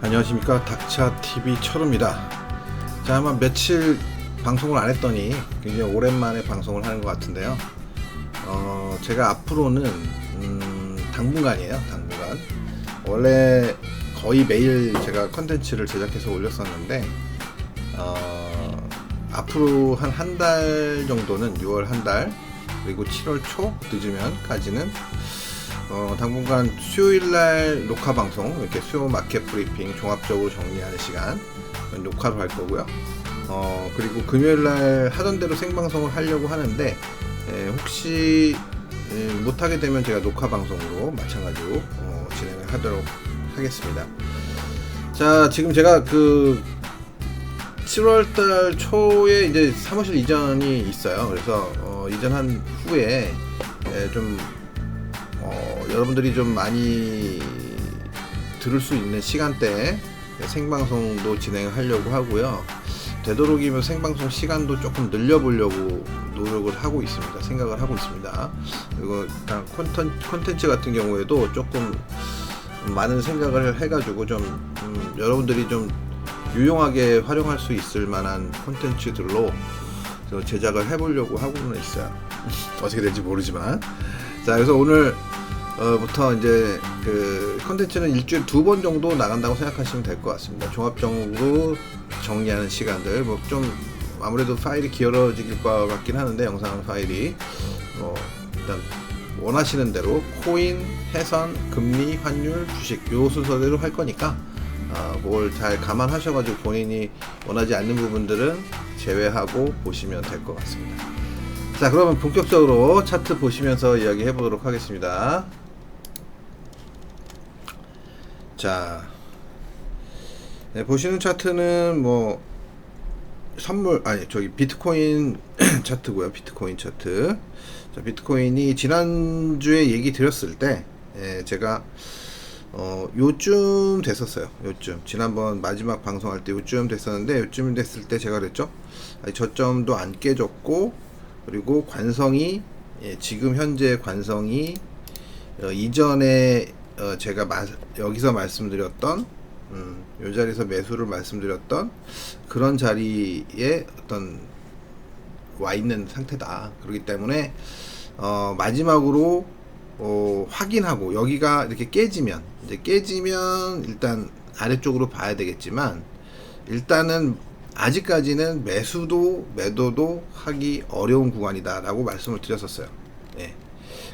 안녕하십니까, 닥차TV 철우입니다. 자, 아마 며칠 방송을 안 했더니 굉장히 오랜만에 방송을 하는 것 같은데요. 제가 앞으로는 당분간이에요. 당분간 원래 거의 매일 제가 컨텐츠를 제작해서 올렸었는데 앞으로 한 달 정도는 6월 한 달, 그리고 7월 초 늦으면까지는 당분간 수요일날 녹화 방송, 이렇게 수요 마켓 브리핑 종합적으로 정리하는 시간 녹화로 할 거고요. 그리고 금요일날 하던 대로 생방송을 하려고 하는데, 혹시 못하게 되면 제가 녹화 방송으로 마찬가지로 진행을 하도록 하겠습니다. 자, 지금 제가 7월달 초에 이제 사무실 이전이 있어요. 그래서 이전한 후에 좀 여러분들이 좀 많이 들을 수 있는 시간대에 생방송도 진행을 하려고 하고요. 되도록이면 생방송 시간도 조금 늘려보려고 노력을 하고 있습니다. 생각을 하고 있습니다. 그리고 일단 콘텐츠 같은 경우에도 조금 많은 생각을 해가지고 좀 여러분들이 좀 유용하게 활용할 수 있을 만한 콘텐츠들로 제작을 해보려고 하고는 있어요. 어떻게 될지 모르지만. 자, 그래서 오늘 부터 이제 컨텐츠는 일주일에 2번 정도 나간다고 생각하시면 될 것 같습니다. 종합적으로 정리하는 시간들, 뭐 좀 아무래도 파일이 길어질 것 같긴 하는데, 영상 파일이 일단 원하시는 대로 코인, 해선, 금리, 환율, 주식 요 순서대로 할 거니까 그걸 잘 감안하셔가지고 본인이 원하지 않는 부분들은 제외하고 보시면 될 것 같습니다. 자, 그러면 본격적으로 차트 보시면서 이야기 해보도록 하겠습니다. 자, 네, 보시는 차트는 뭐 비트코인 차트고요. 비트코인 차트. 자, 비트코인이 지난주에 얘기 드렸을 때 제가 요쯤 됐었어요. 요쯤 지난번 마지막 방송할 때 요쯤 됐었는데, 요쯤 됐을 때 제가 그랬죠. 저점도 안 깨졌고, 그리고 관성이 지금 현재 관성이 이전에 제가 여기서 말씀드렸던 요 자리에서 매수를 말씀드렸던 그런 자리에 와 있는 상태다. 그렇기 때문에 마지막으로 확인하고, 여기가 이렇게 깨지면 일단 아래쪽으로 봐야 되겠지만, 일단은 아직까지는 매수도 매도도 하기 어려운 구간이다 라고 말씀을 드렸었어요. 예.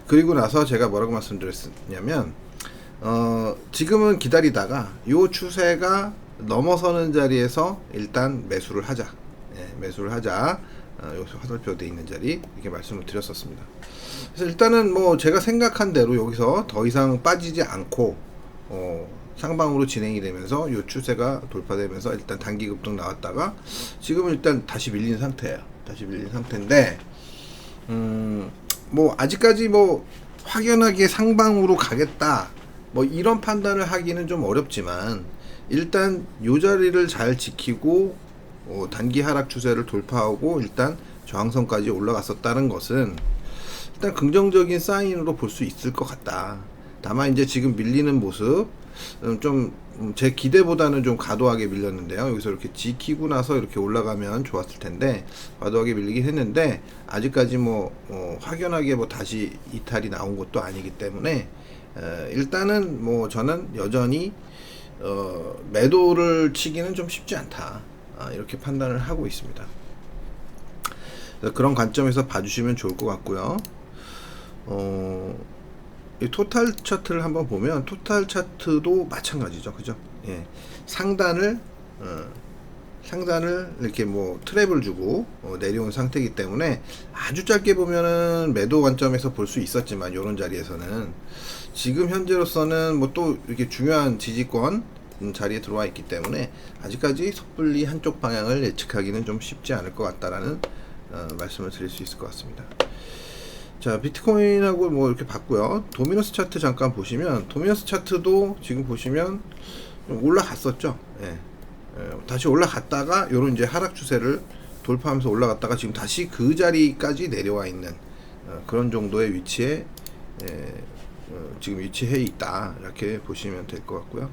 그리고 나서 제가 뭐라고 말씀드렸냐면, 지금은 기다리다가 요 추세가 넘어서는 자리에서 일단 매수를 하자. 예, 매수를 하자. 여기서 화살표 돼 있는 자리, 이렇게 말씀을 드렸었습니다. 그래서 일단은 뭐 제가 생각한 대로 여기서 더 이상 빠지지 않고 상방으로 진행이 되면서 요 추세가 돌파되면서 일단 단기 급등 나왔다가 지금은 일단 다시 밀린 상태예요. 다시 밀린 상태인데, 뭐 아직까지 뭐 확연하게 상방으로 가겠다, 뭐 이런 판단을 하기는 좀 어렵지만, 일단 요 자리를 잘 지키고 단기 하락 추세를 돌파하고 일단 저항선까지 올라갔었다는 것은 일단 긍정적인 사인으로 볼 수 있을 것 같다. 다만 이제 지금 밀리는 모습 좀 제 기대보다는 좀 과도하게 밀렸는데요. 여기서 이렇게 지키고 나서 이렇게 올라가면 좋았을 텐데 과도하게 밀리긴 했는데, 아직까지 뭐 확연하게 뭐 다시 이탈이 나온 것도 아니기 때문에 일단은 뭐 저는 여전히 매도를 치기는 좀 쉽지 않다, 이렇게 판단을 하고 있습니다. 그런 관점에서 봐주시면 좋을 것 같고요. 이 토탈 차트를 한번 보면, 토탈 차트도 마찬가지죠. 그죠? 예. 상단을 이렇게 뭐 트랩을 주고 내려온 상태이기 때문에 아주 짧게 보면은 매도 관점에서 볼 수 있었지만, 요런 자리에서는 지금 현재로서는 뭐 또 이렇게 중요한 지지권 자리에 들어와 있기 때문에 아직까지 섣불리 한쪽 방향을 예측하기는 좀 쉽지 않을 것 같다라는 말씀을 드릴 수 있을 것 같습니다. 자, 비트코인하고 뭐 이렇게 봤고요. 도미너스 차트 잠깐 보시면, 도미너스 차트도 지금 보시면 좀 올라갔었죠. 예. 다시 올라갔다가 요런 이제 하락 추세를 돌파하면서 올라갔다가 지금 다시 그 자리까지 내려와 있는 그런 정도의 위치에 지금 위치해 있다, 이렇게 보시면 될 것 같고요.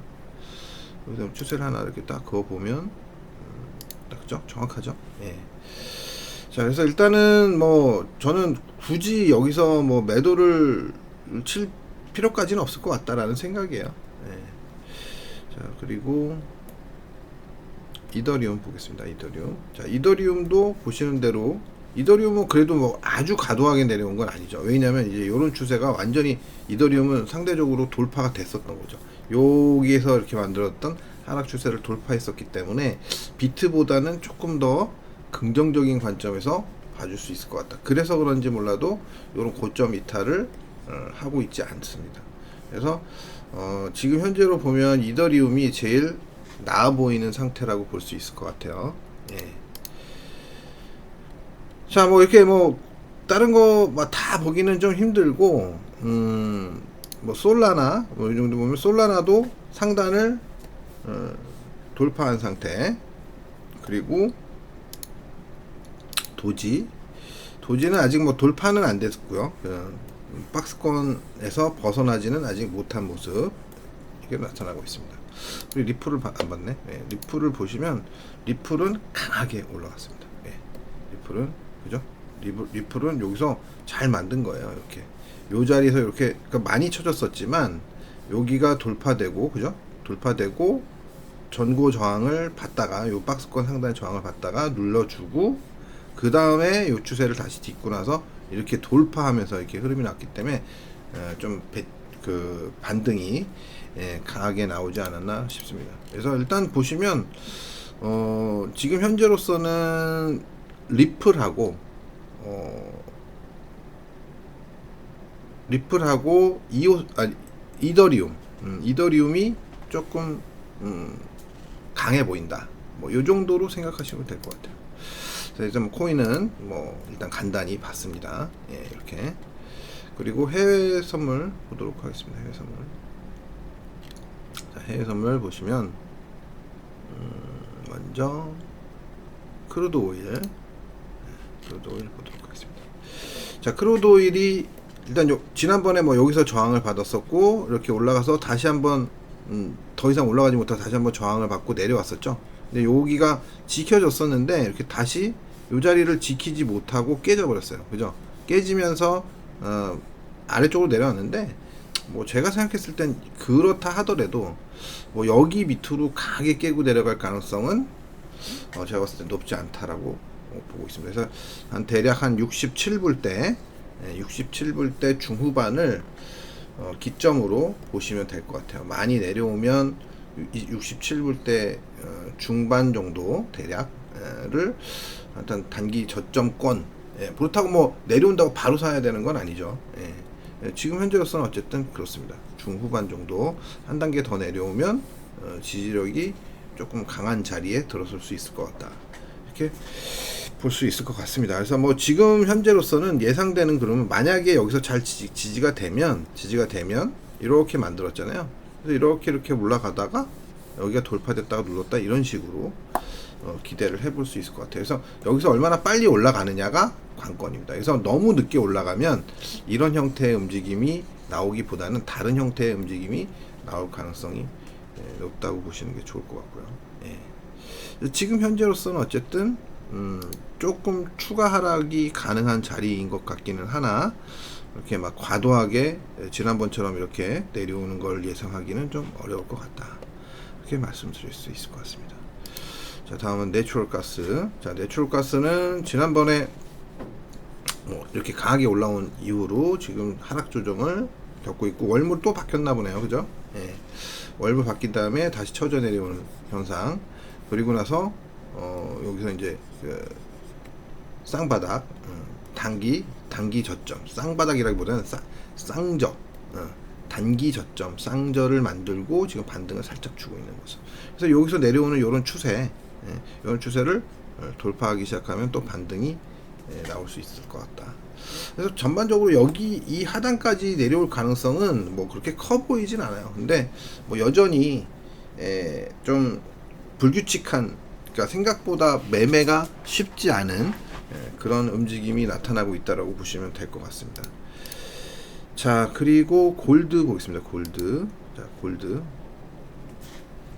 여기서 추세를 하나 이렇게 딱 그어 보면 딱 정확하죠. 예. 자, 그래서 일단은 뭐 저는 굳이 여기서 뭐 매도를 칠 필요까지는 없을 것 같다라는 생각이에요. 예. 자, 그리고 이더리움 보겠습니다. 이더리움. 자, 이더리움도 보시는 대로 이더리움은 그래도 뭐 아주 과도하게 내려온 건 아니죠. 왜냐면 이제 이런 추세가 완전히 이더리움은 상대적으로 돌파가 됐었던 거죠. 여기에서 이렇게 만들었던 하락 추세를 돌파했었기 때문에 비트보다는 조금 더 긍정적인 관점에서 봐줄 수 있을 것 같다. 그래서 그런지 몰라도 이런 고점 이탈을 하고 있지 않습니다. 그래서 지금 현재로 보면 이더리움이 제일 나아 보이는 상태라고 볼 수 있을 것 같아요. 예. 자, 뭐 이렇게 뭐 다른 거 다 보기는 좀 힘들고, 뭐 솔라나 뭐 이 정도 보면 솔라나도 상단을 돌파한 상태. 그리고 도지는 아직 뭐 돌파는 안 됐고요. 박스권에서 벗어나지는 아직 못한 모습 이게 나타나고 있습니다. 우리 리플을 안 봤네. 네, 리플을 보시면 리플은 강하게 올라갔습니다. 네, 리플은 그죠? 리플은 여기서 잘 만든 거예요. 이렇게 요 자리에서 이렇게 그러니까 많이 쳐졌었지만 여기가 돌파되고 그죠? 돌파되고 전고 저항을 받다가 요 박스권 상단의 저항을 받다가 눌러주고 그 다음에 요 추세를 다시 딛고 나서 이렇게 돌파하면서 이렇게 흐름이 났기 때문에 좀 그 반등이 강하게 나오지 않았나 싶습니다. 그래서 일단 보시면 지금 현재로서는 리플하고 이더리움이 조금 강해 보인다. 뭐 요 정도로 생각하시면 될 것 같아요. 그래서 뭐 코인은 뭐 일단 간단히 봤습니다. 예, 이렇게. 그리고 해외 선물 보도록 하겠습니다. 해외 선물. 자, 해외 선물 보시면 먼저 크루드 오일 보도록 하겠습니다. 자, 크루드 오일이 일단 지난번에 뭐 여기서 저항을 받았었고 이렇게 올라가서 다시 한번 더 이상 올라가지 못해서 다시 한번 저항을 받고 내려왔었죠. 근데 여기가 지켜졌었는데 이렇게 다시 이 자리를 지키지 못하고 깨져 버렸어요. 그죠? 깨지면서 아래쪽으로 내려왔는데 뭐 제가 생각했을 땐 그렇다 하더라도 뭐 여기 밑으로 강하게 깨고 내려갈 가능성은 제가 봤을 때 높지 않다라고 보고 있습니다. 그래서 대략 한 67불 때 중후반을 기점으로 보시면 될 것 같아요. 많이 내려오면 67불 때 중반 정도 대략을 일단 단기 저점권, 그렇다고 뭐 내려온다고 바로 사야 되는 건 아니죠. 지금 현재로서는 어쨌든 그렇습니다. 중후반 정도 한 단계 더 내려오면 지지력이 조금 강한 자리에 들어설 수 있을 것 같다. 이렇게 볼 수 있을 것 같습니다. 그래서 뭐 지금 현재로서는 예상되는 그러면 만약에 여기서 잘 지지가 되면 이렇게 만들었잖아요. 그래서 이렇게 올라가다가 여기가 돌파됐다가 눌렀다 이런 식으로 기대를 해볼 수 있을 것 같아요. 그래서 여기서 얼마나 빨리 올라가느냐가 관건입니다. 그래서 너무 늦게 올라가면 이런 형태의 움직임이 나오기보다는 다른 형태의 움직임이 나올 가능성이 높다고 보시는 게 좋을 것 같고요. 지금 현재로서는 어쨌든 조금 추가 하락이 가능한 자리인 것 같기는 하나 이렇게 막 과도하게 지난번처럼 이렇게 내려오는 걸 예상하기는 좀 어려울 것 같다. 이렇게 말씀드릴 수 있을 것 같습니다. 자, 다음은 내추럴 가스. 자, 내추럴 가스는 지난번에 뭐 이렇게 강하게 올라온 이후로 지금 하락 조정을 겪고 있고 월물 또 바뀌었나 보네요. 그죠? 예. 월물 바뀐 다음에 다시 쳐져 내려오는 현상. 그리고 나서 여기서 이제 그 쌍바닥 단기 저점 쌍바닥이라기보다는 쌍저 단기 저점 쌍저를 만들고 지금 반등을 살짝 주고 있는 모습. 그래서 여기서 내려오는 이런 추세 이런 추세를 돌파하기 시작하면 또 반등이 나올 수 있을 것 같다. 그래서 전반적으로 여기 이 하단까지 내려올 가능성은 뭐 그렇게 커 보이진 않아요. 근데 뭐 여전히 좀 불규칙한, 그러니까 생각보다 매매가 쉽지 않은 그런 움직임이 나타나고 있다라고 보시면 될 것 같습니다. 자, 그리고 골드 보겠습니다. 골드. 자, 골드.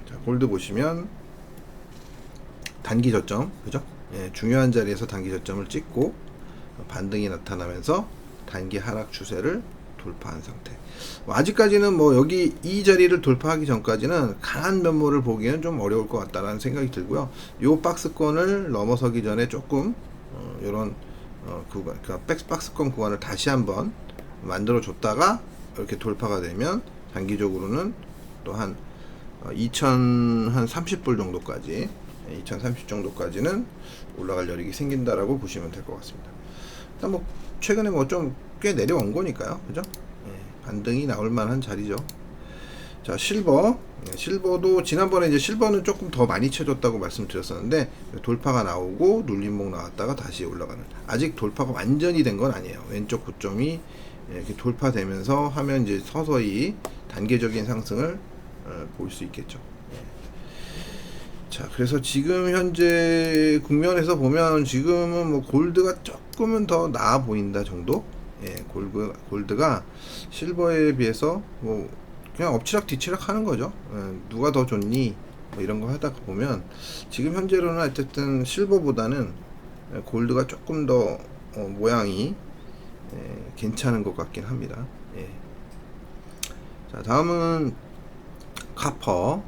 자, 골드 보시면 단기 저점, 그죠? 예, 중요한 자리에서 단기 저점을 찍고 반등이 나타나면서 단기 하락 추세를 돌파한 상태. 아직까지는 뭐 여기 이 자리를 돌파하기 전까지는 강한 면모를 보기에는 좀 어려울 것 같다라는 생각이 들고요. 요 박스권을 넘어서기 전에 조금 이런 구간, 그러니까 박스권 구간을 다시 한번 만들어 줬다가 이렇게 돌파가 되면 단기적으로는 또 한 2030불 정도까지 2030 정도까지는 올라갈 여력이 생긴다라고 보시면 될 것 같습니다. 일단 뭐 최근에 뭐 좀 꽤 내려온 거니까요, 그죠? 예, 반등이 나올 만한 자리죠. 자, 실버. 예, 실버도 지난번에 이제 실버는 조금 더 많이 쳐줬다고 말씀드렸었는데 돌파가 나오고 눌림목 나왔다가 다시 올라가는. 아직 돌파가 완전히 된 건 아니에요. 왼쪽 고점이 이렇게 돌파되면서 하면 이제 서서히 단계적인 상승을 볼 수 있겠죠. 자, 그래서 지금 현재 국면에서 보면 지금은 뭐 골드가 조금은 더 나아 보인다 정도? 예, 골드가 실버에 비해서 뭐 그냥 엎치락 뒤치락 하는 거죠. 예, 누가 더 좋니? 뭐 이런 거 하다 보면 지금 현재로는 어쨌든 실버보다는 골드가 조금 더 모양이 괜찮은 것 같긴 합니다. 예. 자, 다음은 카퍼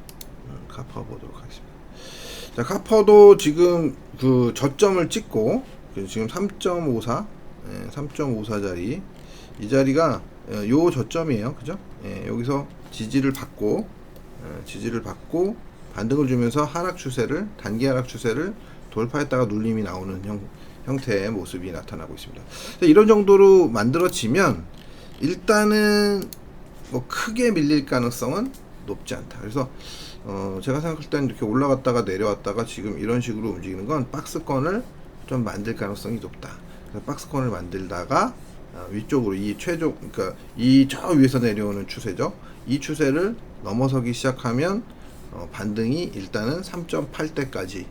보도록 하겠습니다. 자, 카퍼도 지금 그 저점을 찍고 지금 3.54 3.54 자리, 이 자리가 요 저점이에요, 그죠? 예, 여기서 지지를 받고 반등을 주면서 하락 추세를, 단기 하락 추세를 돌파했다가 눌림이 나오는 형태의 모습이 나타나고 있습니다. 이런 정도로 만들어지면 일단은 뭐 크게 밀릴 가능성은 높지 않다. 그래서 제가 생각할 때는 이렇게 올라갔다가 내려왔다가 지금 이런 식으로 움직이는 건 박스권을 좀 만들 가능성이 높다. 그래서 박스권을 만들다가 위쪽으로 이 최종, 그러니까 이 저 위에서 내려오는 추세죠. 이 추세를 넘어서기 시작하면 반등이 일단은 3.8대까지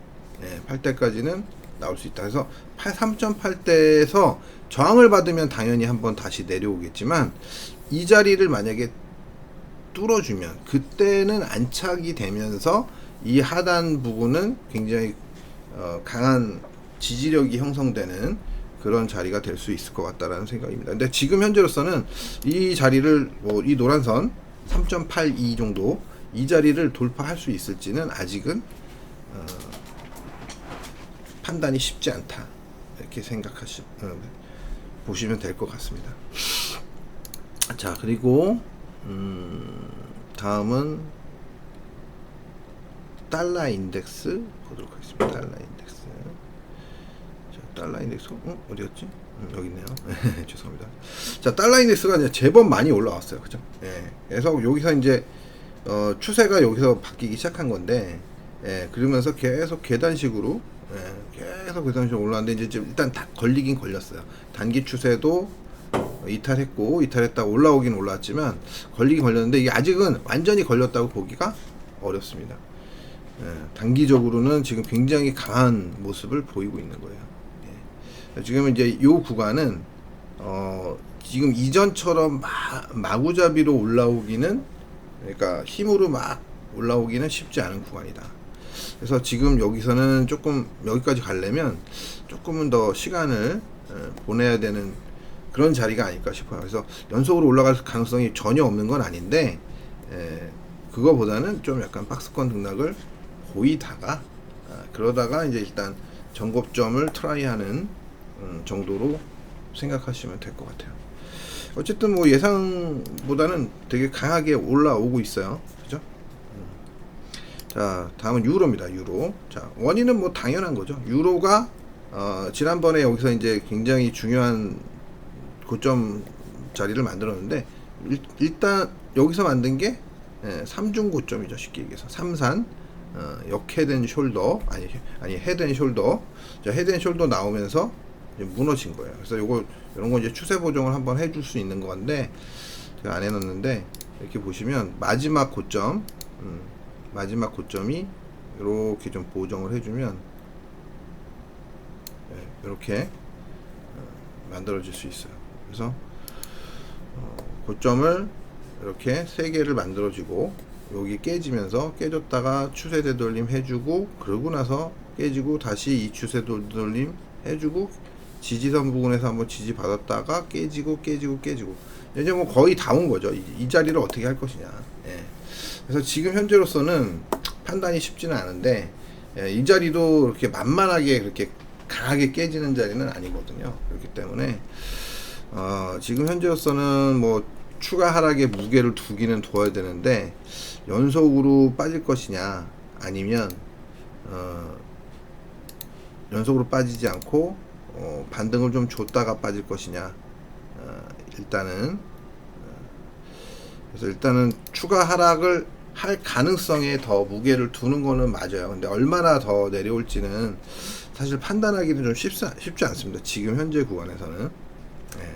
8대까지는 나올 수 있다. 그래서 3.8대에서 저항을 받으면 당연히 한번 다시 내려오겠지만 이 자리를 만약에 뚫어주면 그때는 안착이 되면서 이 하단 부분은 굉장히 강한 지지력이 형성되는 그런 자리가 될 수 있을 것 같다라는 생각입니다. 근데 지금 현재로서는 이 자리를 이 노란선 3.82 정도 이 자리를 돌파할 수 있을지는 아직은 판단이 쉽지 않다, 이렇게 보시면 될 것 같습니다. 자, 그리고 다음은 달러 인덱스 보도록 하겠습니다. 달러 인덱스. 자, 달러 인덱스 어디였지? 여기 있네요. 죄송합니다. 자, 달러 인덱스가 이제 제법 많이 올라왔어요, 그죠? 예. 그래서 여기서 이제 추세가 여기서 바뀌기 시작한 건데, 그러면서 계속 계단식으로 올라왔는데 이제 일단 다 걸리긴 걸렸어요. 단기 추세도 이탈했다가 올라오긴 올라왔지만 걸리긴 걸렸는데 이게 아직은 완전히 걸렸다고 보기가 어렵습니다. 단기적으로는 지금 굉장히 강한 모습을 보이고 있는 거예요. 지금 이제 이 구간은 지금 이전처럼 마구잡이로 올라오기는, 그러니까 힘으로 막 올라오기는 쉽지 않은 구간이다. 그래서 지금 여기서는 조금 여기까지 가려면 조금은 더 시간을 보내야 되는 그런 자리가 아닐까 싶어요. 그래서 연속으로 올라갈 가능성이 전혀 없는 건 아닌데, 그거보다는 좀 약간 박스권 등락을 보이다가 그러다가 이제 일단 전고점을 트라이하는 정도로 생각하시면 될 것 같아요. 어쨌든 뭐 예상보다는 되게 강하게 올라오고 있어요, 그죠? 자, 다음은 유로입니다. 유로. 자, 원인은 뭐 당연한 거죠. 유로가 지난번에 여기서 이제 굉장히 중요한 고점 자리를 만들었는데, 일단 여기서 만든 게 3중 고점이죠. 쉽게 얘기해서 3산 역헤드앤 숄더, 아니 헤드앤 숄더. 자, 헤드앤 숄더 나오면서 이제 무너진 거예요. 그래서 이런 거 이제 추세 보정을 한번 해줄 수 있는 건데 제가 안 해놨는데, 이렇게 보시면 마지막 고점이 이렇게 좀 보정을 해주면 이렇게 만들어질 수 있어요. 그래서 고점을 이렇게 3개를 만들어지고 여기 깨지면서 깨졌다가 추세 되돌림 해주고 그러고 나서 깨지고 다시 이 추세 되돌림 해주고 지지선 부분에서 한번 지지 받았다가 깨지고 이제 뭐 거의 다 온 거죠. 이 자리를 어떻게 할 것이냐. 예. 그래서 지금 현재로서는 판단이 쉽지는 않은데 이 자리도 이렇게 만만하게 그렇게 강하게 깨지는 자리는 아니거든요. 그렇기 때문에 지금 현재로서는 뭐 추가 하락에 무게를 두기는 둬야 되는데 연속으로 빠질 것이냐 아니면 연속으로 빠지지 않고 반등을 좀 줬다가 빠질 것이냐. 그래서 일단은 추가 하락을 할 가능성에 더 무게를 두는 거는 맞아요. 근데 얼마나 더 내려올지는 사실 판단하기는 좀 쉽지 않습니다. 지금 현재 구간에서는. 예.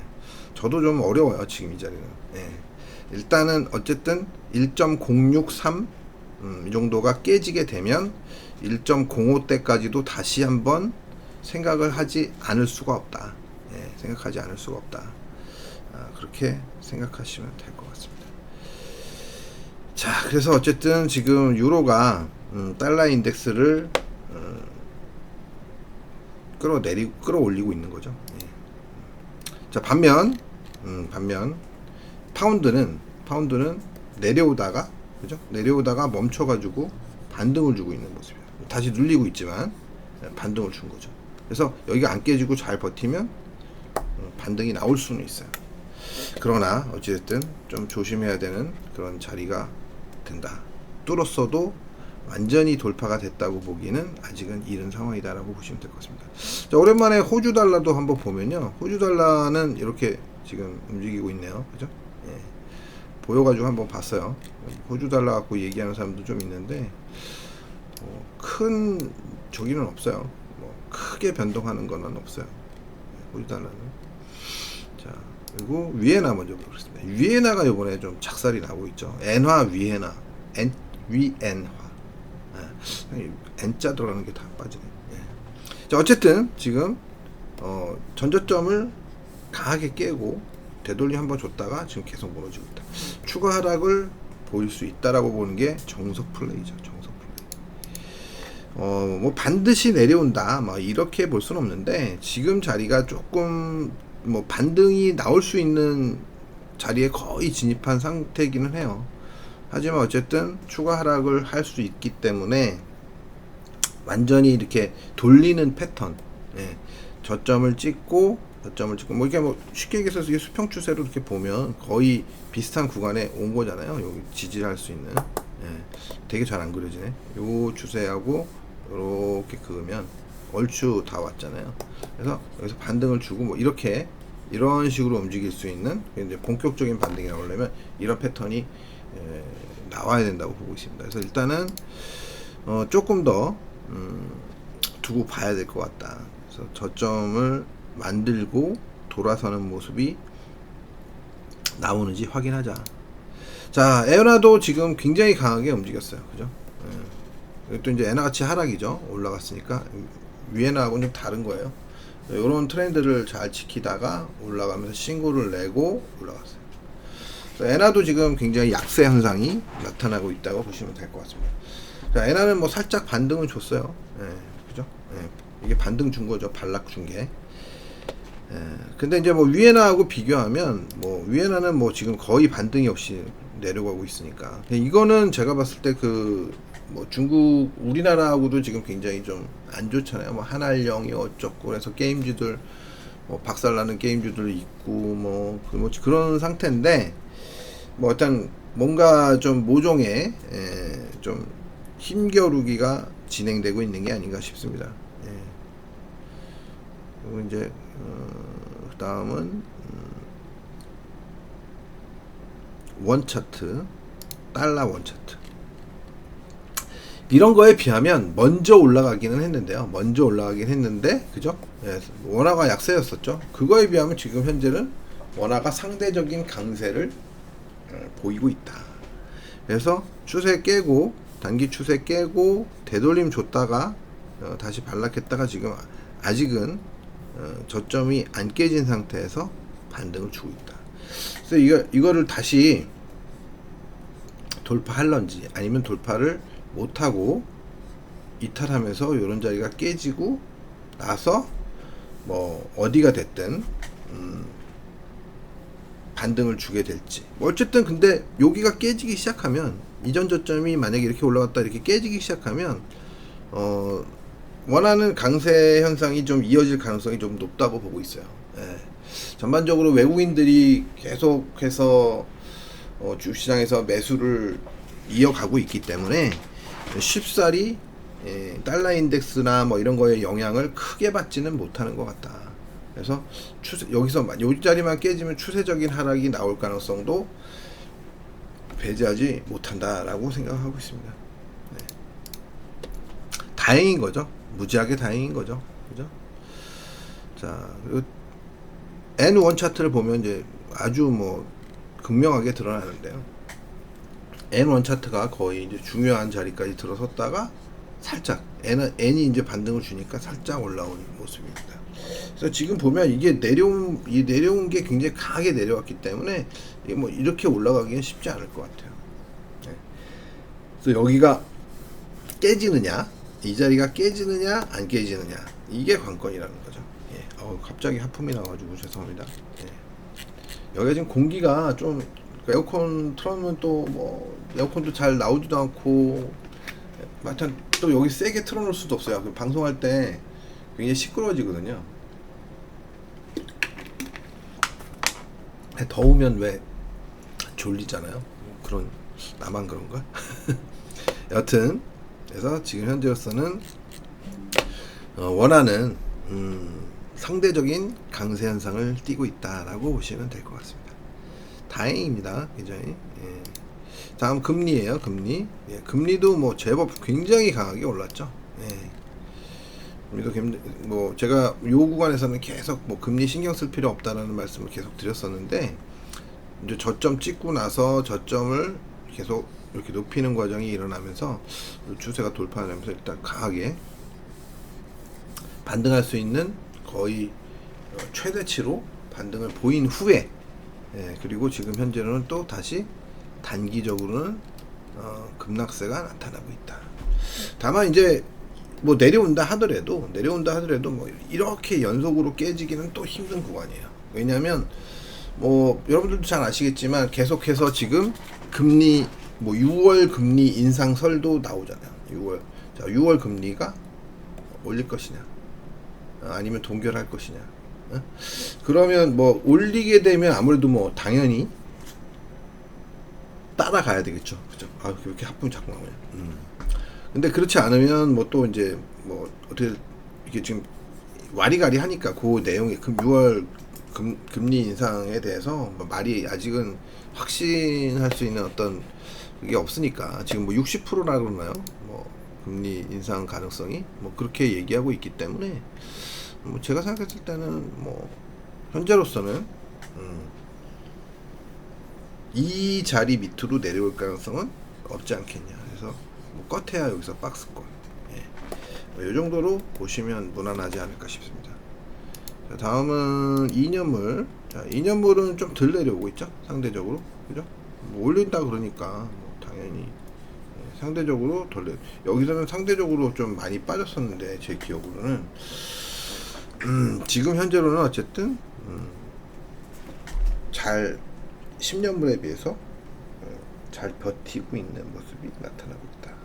저도 좀 어려워요. 지금 이 자리는. 예. 일단은 어쨌든 1.063 이 정도가 깨지게 되면 1.05대까지도 다시 한번 생각을 하지 않을 수가 없다. 예, 생각하지 않을 수가 없다. 그렇게 생각하시면 될 것 같습니다. 자, 그래서 어쨌든 지금 유로가 달러 인덱스를 끌어올리고 있는 거죠. 예. 자, 반면 파운드는 내려오다가 그죠? 내려오다가 멈춰가지고 반등을 주고 있는 모습이에요. 다시 눌리고 있지만 반등을 준 거죠. 그래서 여기가 안 깨지고 잘 버티면 반등이 나올 수는 있어요. 그러나 어찌됐든 좀 조심해야 되는 그런 자리가 된다. 뚫었어도 완전히 돌파가 됐다고 보기는 아직은 이른 상황이다라고 보시면 될 것 같습니다. 자, 오랜만에 호주 달러도 한번 보면요. 호주 달러는 이렇게 지금 움직이고 있네요. 그죠? 예. 보여가지고 한번 봤어요. 호주 달러 갖고 얘기하는 사람도 좀 있는데 큰 저기는 없어요. 뭐 크게 변동하는 거는 없어요. 호주 달러는. 자, 그리고 위에나 먼저 보겠습니다. 위에나가 이번에 좀 착살이 나고 있죠. 엔화 위에나, 위엔화. N자 들어가는 게 다 빠지네. 예. 자, 어쨌든 지금 전저점을 강하게 깨고 되돌림 한번 줬다가 지금 계속 무너지고 있다. 추가 하락을 보일 수 있다라고 보는 게 정석 플레이죠. 정석 플레이. 뭐 반드시 내려온다. 뭐 이렇게 볼 수는 없는데 지금 자리가 조금 뭐 반등이 나올 수 있는 자리에 거의 진입한 상태이기는 해요. 하지만 어쨌든 추가 하락을 할 수 있기 때문에 완전히 이렇게 돌리는 패턴. 예. 저점을 찍고 뭐 이게 뭐 쉽게 얘기해서 이게 수평 추세로 이렇게 보면 거의 비슷한 구간에 온 거잖아요. 여기 지지할 수 있는. 예. 되게 잘 안 그려지네. 요 추세하고 이렇게 그으면 얼추 다 왔잖아요. 그래서 여기서 반등을 주고 뭐 이렇게 이런 식으로 움직일 수 있는 이제 본격적인 반등이 나오려면 이런 패턴이 나와야 된다고 보고 있습니다. 그래서 일단은 조금 더 두고 봐야 될 것 같다. 그래서 저점을 만들고 돌아서는 모습이 나오는지 확인하자. 자, 에어나도 지금 굉장히 강하게 움직였어요. 그죠? 또 이제 에나같이 하락이죠. 올라갔으니까 위에나하고는 좀 다른 거예요. 이런 트렌드를 잘 지키다가 올라가면서 신고를 내고 올라갔어요. 에나도 지금 굉장히 약세 현상이 나타나고 있다고 보시면 될 것 같습니다. 자, 에나는 뭐 살짝 반등을 줬어요. 예, 그죠? 예, 이게 반등 준 거죠. 반락 준 게. 근데 이제 뭐 위에나하고 비교하면 뭐 위에나는 뭐 지금 거의 반등이 없이 내려가고 있으니까. 이거는 제가 봤을 때 뭐 중국 우리나라하고도 지금 굉장히 좀 안 좋잖아요. 뭐 한알령이 어쩌고 그래서 게임주들 뭐 박살나는 게임주들 있고 뭐 그런 상태인데 뭐 일단 뭔가 좀 모종의 좀 힘겨루기가 진행되고 있는 게 아닌가 싶습니다. 그리고 이제 그 다음은 원 차트, 달러 원 차트. 이런 거에 비하면 먼저 올라가기는 했는데요. 먼저 올라가긴 했는데, 그죠? 예, 원화가 약세였었죠. 그거에 비하면 지금 현재는 원화가 상대적인 강세를 보이고 있다. 그래서 추세 깨고, 단기 추세 깨고, 되돌림 줬다가, 다시 반락했다가 지금 아직은 저점이 안 깨진 상태에서 반등을 주고 있다. 그래서 이거를 다시 돌파할런지 아니면 돌파를 못하고 이탈하면서 이런 자리가 깨지고 나서 뭐 어디가 됐든 반등을 주게 될지 뭐 어쨌든 근데 여기가 깨지기 시작하면 이전 저점이 만약에 이렇게 올라갔다 이렇게 깨지기 시작하면 원하는 강세 현상이 좀 이어질 가능성이 좀 높다고 보고 있어요. 예. 전반적으로 외국인들이 계속해서 주시장에서 매수를 이어가고 있기 때문에 쉽사리 달러 인덱스나 뭐 이런 거에 영향을 크게 받지는 못하는 것 같다. 그래서 여기서 요 자리만 깨지면 추세적인 하락이 나올 가능성도 배제하지 못한다라고 생각하고 있습니다. 네. 다행인 거죠. 무지하게 다행인 거죠. 그죠? 자, 그리고 N1 차트를 보면 이제 아주 뭐 극명하게 드러나는데요. N1 차트가 거의 이제 중요한 자리까지 들어섰다가 살짝 N이 이제 반등을 주니까 살짝 올라온 모습입니다. 그래서 지금 보면 이게 내려온 게 굉장히 강하게 내려왔기 때문에 이게 뭐 이렇게 올라가기는 쉽지 않을 것 같아요. 네. 그래서 여기가 깨지느냐, 이 자리가 깨지느냐, 안 깨지느냐, 이게 관건이라는 거죠. 예. 갑자기 하품이 나와가지고 죄송합니다. 예. 여기가 지금 공기가 좀 에어컨 틀어놓으면 또 뭐 에어컨도 잘 나오지도 않고, 하여튼 또 여기 세게 틀어놓을 수도 없어요. 방송할 때 굉장히 시끄러워지거든요. 더우면 왜 졸리잖아요. 그런 나만 그런가? 여튼 그래서 지금 현재로서는 원하는 상대적인 강세 현상을 띠고 있다라고 보시면 될 것 같습니다. 다행입니다. 굉장히. 예. 다음 금리예요. 금리. 예. 금리도 뭐 제법 굉장히 강하게 올랐죠. 예. 뭐 제가 요 구간에서는 계속 뭐 금리 신경 쓸 필요 없다라는 말씀을 계속 드렸었는데, 이제 저점 찍고 나서 저점을 계속 이렇게 높이는 과정이 일어나면서 추세가 돌파하면서 일단 강하게 반등할 수 있는 거의 최대치로 반등을 보인 후에, 그리고 지금 현재는 또 다시 단기적으로는 급락세가 나타나고 있다. 다만 이제 뭐 내려온다 하더라도 뭐 이렇게 연속으로 깨지기는 또 힘든 구간이에요. 왜냐하면 뭐 여러분들도 잘 아시겠지만 계속해서 지금 금리 뭐 6월 금리 인상설도 나오잖아요. 6월 금리가 올릴 것이냐, 아니면 동결할 것이냐. 그러면 뭐 올리게 되면 아무래도 뭐 당연히 따라가야 되겠죠. 그죠? 왜 이렇게 하품이 자꾸 나오냐. 근데 그렇지 않으면 뭐 또 이제 뭐 어떻게 이게 지금 와리가리 하니까 그 내용이 6월 금리 인상에 대해서 뭐 말이 아직은 확신할 수 있는 어떤 그게 없으니까 지금 뭐 60%라 그러나요? 뭐 금리 인상 가능성이 뭐 그렇게 얘기하고 있기 때문에 뭐 제가 생각했을 때는 뭐 현재로서는 이 자리 밑으로 내려올 가능성은 없지 않겠냐. 그래서 뭐 껏해야 여기서 박스권. 이 정도로 보시면 무난하지 않을까 싶습니다. 자, 다음은 2년물. 자, 2년물은 좀 덜 내려오고 있죠. 상대적으로. 그죠? 뭐 올린다 그러니까 뭐 당연히 상대적으로 덜 여기서는 상대적으로 좀 많이 빠졌었는데 제 기억으로는 지금 현재로는 어쨌든 잘 10년물에 비해서 잘 버티고 있는 모습이 나타나고 있다.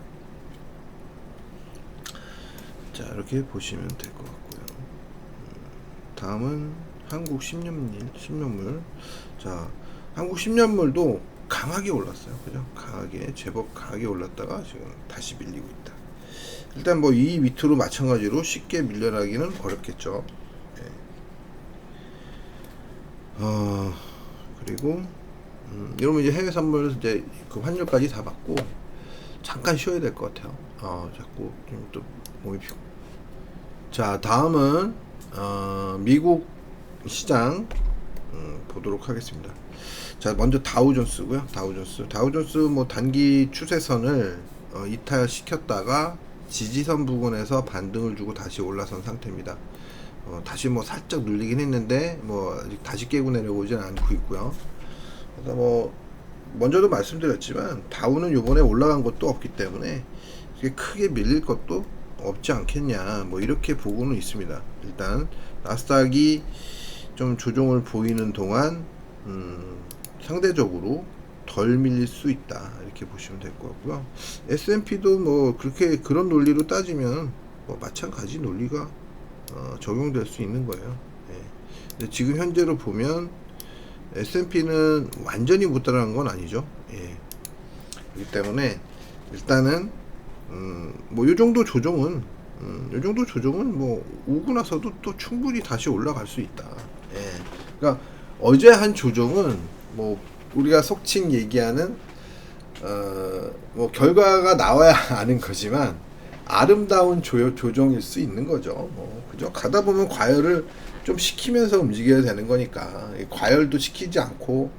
자, 이렇게 보시면 될 것 같고요. 다음은 한국 10년물. 자, 한국 10년물도 강하게 올랐어요. 그죠? 제법 강하게 올랐다가 지금 다시 밀리고 있다. 일단 뭐 이 밑으로 마찬가지로 쉽게 밀려나기는 어렵겠죠. 그리고 이러면 이제 해외 선물 이제 그 환율까지 다 받고 잠깐 쉬어야 될 것 같아요. 자꾸 좀 또 몸이 피고. 자, 다음은 미국 시장 보도록 하겠습니다. 자, 먼저 다우존스고요. 다우존스 뭐 단기 추세선을 이탈시켰다가 지지선 부근에서 반등을 주고 다시 올라선 상태입니다. 다시 뭐 살짝 눌리긴 했는데 뭐 아직 다시 깨고 내려오진 않고 있고요. 그래서 뭐 먼저도 말씀드렸지만 다우는 요번에 올라간 것도 없기 때문에 크게 밀릴 것도 없지 않겠냐, 뭐 이렇게 보고는 있습니다. 일단 나스닥이 좀 조정을 보이는 동안 상대적으로 덜 밀릴 수 있다, 이렇게 보시면 될 것 같고요. S&P도 뭐 그렇게 그런 논리로 따지면 뭐 마찬가지 논리가 적용될 수 있는 거예요. 예. 근데 지금 현재로 보면 S&P는 완전히 못 따라간 건 아니죠. 예. 그렇기 때문에 일단은 뭐 요 정도 조정은 뭐 오고 나서도 또 충분히 다시 올라갈 수 있다. 예. 그러니까 어제 한 조정은 뭐 우리가 속칭 얘기하는 뭐 결과가 나와야 아는 거지만 아름다운 조정일 수 있는 거죠. 뭐 그죠? 가다 보면 과열을 좀 시키면서 움직여야 되는 거니까 과열도 시키지 않고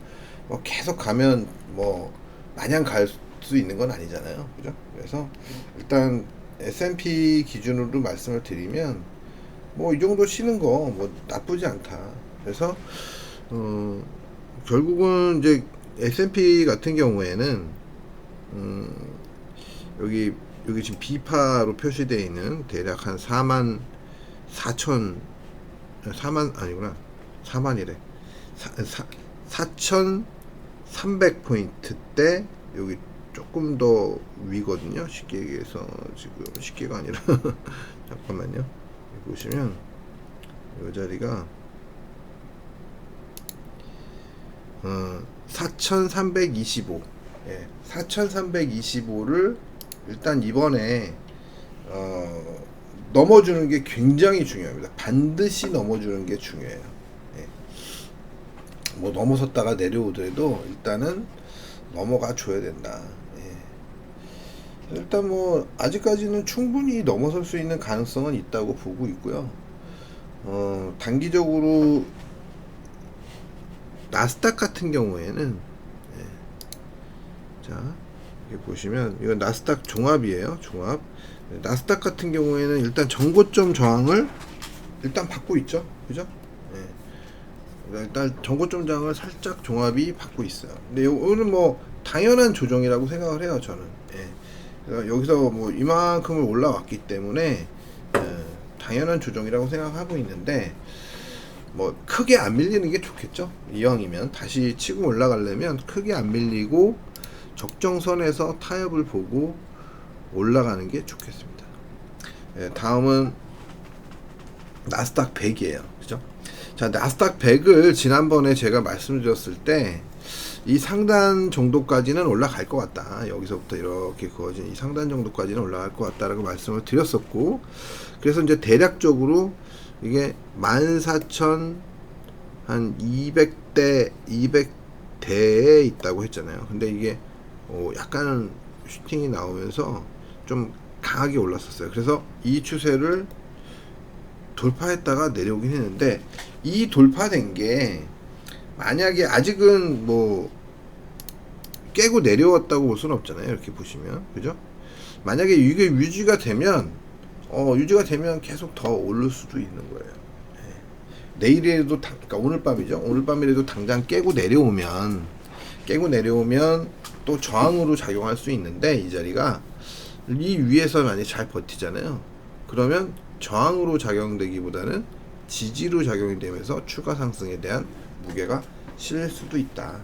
뭐 계속 가면 뭐 마냥 갈 수 있는 건 아니잖아요. 그죠? 그래서 일단 S&P 기준으로 말씀을 드리면 뭐 이 정도 쉬는 거 뭐 나쁘지 않다. 그래서 결국은 이제 S&P 같은 경우에는 여기 지금 B파로 표시되어 있는 대략 한 4만 아니구나, 4만이래. 4,300포인트 대 여기 조금 더 위거든요. 쉽게 얘기해서 지금 쉽게가 아니라 잠깐만요. 보시면 이 자리가 4,325, 예, 4,325를 일단 이번에 넘어주는 게 굉장히 중요합니다. 반드시 넘어주는 게 중요해요. 예. 뭐 넘어섰다가 내려오더라도 일단은 넘어가 줘야 된다. 예. 일단 뭐 아직까지는 충분히 넘어설 수 있는 가능성은 있다고 보고 있고요. 단기적으로 나스닥 같은 경우에는, 예. 자, 여기 보시면 이건 나스닥 종합이에요. 종합. 나스닥 같은 경우에는 일단 전고점 저항을 일단 받고 있죠. 그죠? 예. 일단 전고점 저항을 살짝 종합이 받고 있어요. 근데 이거는 뭐 당연한 조정이라고 생각을 해요, 저는. 예. 그래서 여기서 뭐 이만큼을 올라왔기 때문에 당연한 조정이라고 생각하고 있는데, 뭐 크게 안 밀리는 게 좋겠죠. 이왕이면 다시 치고 올라가려면 크게 안 밀리고 적정선에서 타협을 보고 올라가는 게 좋겠습니다. 예, 다음은 나스닥 100이에요. 그죠? 자, 나스닥 100을 지난번에 제가 말씀드렸을 때 이 상단 정도까지는 올라갈 것 같다. 여기서부터 이렇게 그어진 이 상단 정도까지는 올라갈 것 같다라고 말씀을 드렸었고, 그래서 이제 대략적으로 이게 14,200대에 있다고 했잖아요. 근데 이게 약간은 슈팅이 나오면서 좀 강하게 올랐었어요. 그래서 이 추세를 돌파했다가 내려오긴 했는데, 이 돌파된 게 만약에 아직은 뭐 깨고 내려왔다고 볼 수는 없잖아요. 이렇게 보시면, 그죠? 만약에 이게 유지가 되면 계속 더 오를 수도 있는 거예요. 네. 내일에도 그러니까 오늘 밤이죠. 오늘 밤이라도 당장 깨고 내려오면 또 저항으로 작용할 수 있는데, 이 자리가 이 위에서 만약에 잘 버티잖아요. 그러면 저항으로 작용되기보다는 지지로 작용이 되면서 추가 상승에 대한 무게가 실릴 수도 있다.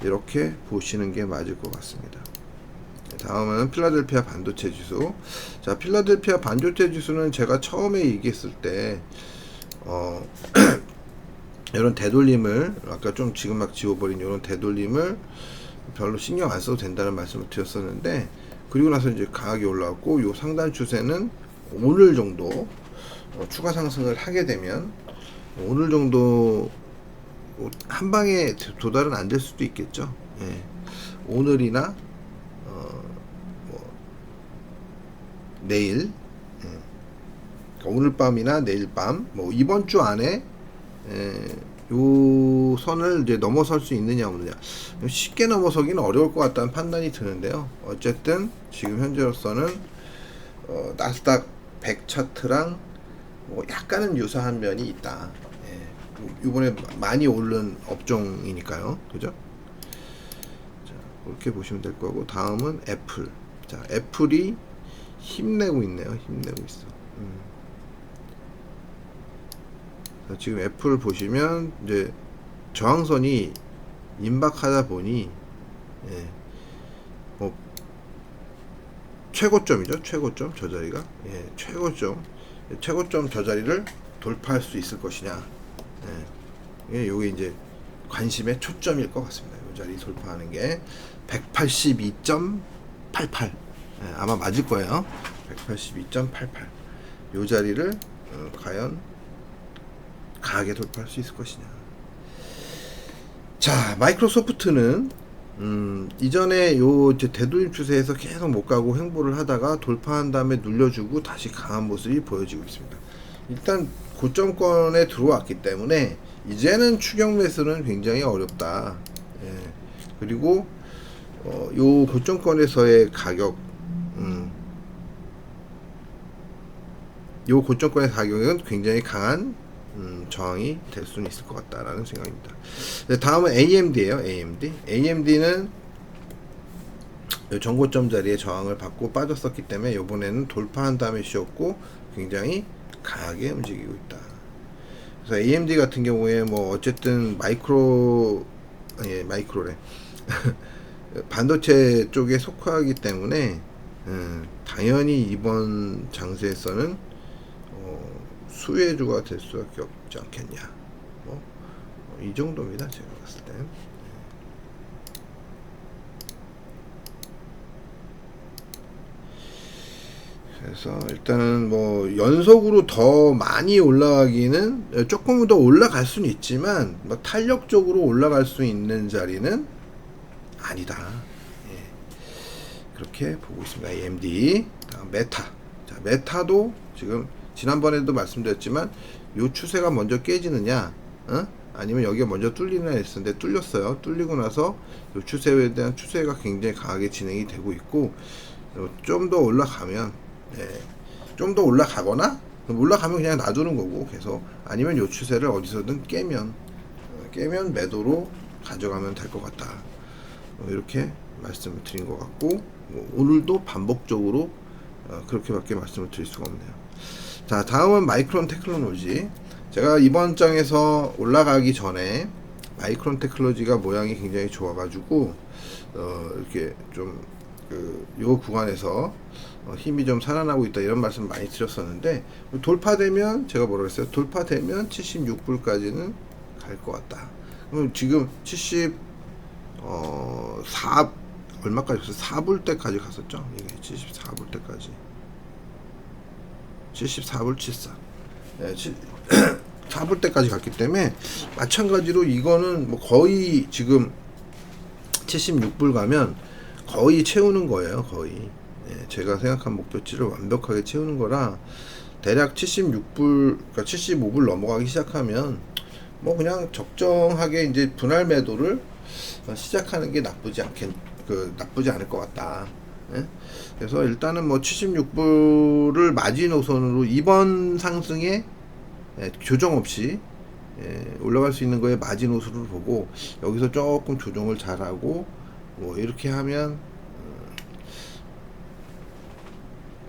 이렇게 보시는 게 맞을 것 같습니다. 다음은 필라델피아 반도체 지수. 자, 필라델피아 반도체 지수는 제가 처음에 얘기했을 때 이런 되돌림을, 아까 좀 지금 막 지워버린 이런 되돌림을 별로 신경 안 써도 된다는 말씀을 드렸었는데, 그리고 나서 이제 강하게 올라왔고, 요 상단 추세는 오늘 정도 추가 상승을 하게 되면 오늘 정도 한 방에 도달은 안 될 수도 있겠죠. 예. 오늘이나 뭐 내일, 그러니까 오늘 밤이나 내일 밤, 뭐 이번 주 안에 요 선을 이제 넘어설 수 있느냐 없느냐. 쉽게 넘어서기는 어려울 것 같다는 판단이 드는데요. 어쨌든 지금 현재로서는 나스닥 100 차트랑 뭐 약간은 유사한 면이 있다. 이번에 많이 오른 업종이니까요. 그죠? 그렇게 보시면 될 거고, 다음은 애플. 자, 애플이 힘내고 있네요. 힘내고 있어. 자, 지금 애플 보시면 이제 저항선이 임박하다 보니, 예, 뭐 최고점이죠. 최고점 저 자리가, 예, 최고점 저 자리를 돌파할 수 있을 것이냐. 예, 요게 이제 관심의 초점일 것 같습니다. 이 자리 돌파하는 게 182.88. 예, 아마 맞을 거예요. 182.88. 요 자리를 과연 강하게 돌파할 수 있을 것이냐. 자, 마이크로소프트는 이전에 요 이제 되돌림 추세에서 계속 못 가고 횡보를 하다가 돌파한 다음에 눌려주고 다시 강한 모습이 보여지고 있습니다. 일단 고점권에 들어왔기 때문에 이제는 추격 매수는 굉장히 어렵다. 예. 그리고 요 고점권에서의 가격, 요 고점권의 가격은 굉장히 강한 저항이 될 수는 있을 것 같다라는 생각입니다. 네, 다음은 AMD예요. AMD는 전고점 자리에 저항을 받고 빠졌었기 때문에 이번에는 돌파한 다음에 쉬었고 굉장히 강하게 움직이고 있다. 그래서 AMD 같은 경우에 뭐 어쨌든 마이크로래 반도체 쪽에 속하기 때문에 당연히 이번 장세에서는 수혜주가 될 수밖에 없지 않겠냐. 이 정도입니다. 제가 봤을 때. 그래서 일단은 뭐 연속으로 더 많이 올라가기는 조금 더 올라갈 수는 있지만 뭐 탄력적으로 올라갈 수 있는 자리는 아니다. 예. 그렇게 보고 있습니다. AMD. 다음 메타. 자, 메타도 지금 지난번에도 말씀드렸지만 요 추세가 먼저 깨지느냐, 아니면 여기가 먼저 뚫리느냐 했었는데 뚫렸어요. 뚫리고 나서 요 추세에 대한 추세가 굉장히 강하게 진행이 되고 있고, 좀 더 올라가면, 좀 더 올라가거나 올라가면 그냥 놔두는 거고 계속, 아니면 요 추세를 어디서든 깨면 매도로 가져가면 될 것 같다. 이렇게 말씀을 드린 것 같고, 오늘도 반복적으로 그렇게밖에 말씀을 드릴 수가 없네요. 자, 다음은 마이크론 테크놀로지. 제가 이번 장에서 올라가기 전에 마이크론 테크놀로지가 모양이 굉장히 좋아가지고 이렇게 좀 요 구간에서 힘이 좀 살아나고 있다 이런 말씀 많이 드렸었는데, 돌파되면 제가 뭐라고 했어요? 돌파되면 76불까지는 갈 것 같다. 그럼 지금 74 얼마까지 갔어요? 4불 때까지 갔었죠. 이게 74불 때까지. 74불 74. 네, 4불 때까지 갔기 때문에 마찬가지로 이거는 뭐 거의 지금 76불 가면 거의 채우는 거예요. 거의. 네, 제가 생각한 목표치를 완벽하게 채우는 거라, 대략 76불, 그러니까 75불 넘어가기 시작하면 뭐 그냥 적정하게 이제 분할 매도를 시작하는 게 나쁘지 않을 것 같다. 예? 그래서 일단은 뭐 76불을 마지노선으로 이번 상승에 조정 없이 올라갈 수 있는 거에 마지노선으로 보고, 여기서 조금 조정을 잘하고 뭐 이렇게 하면,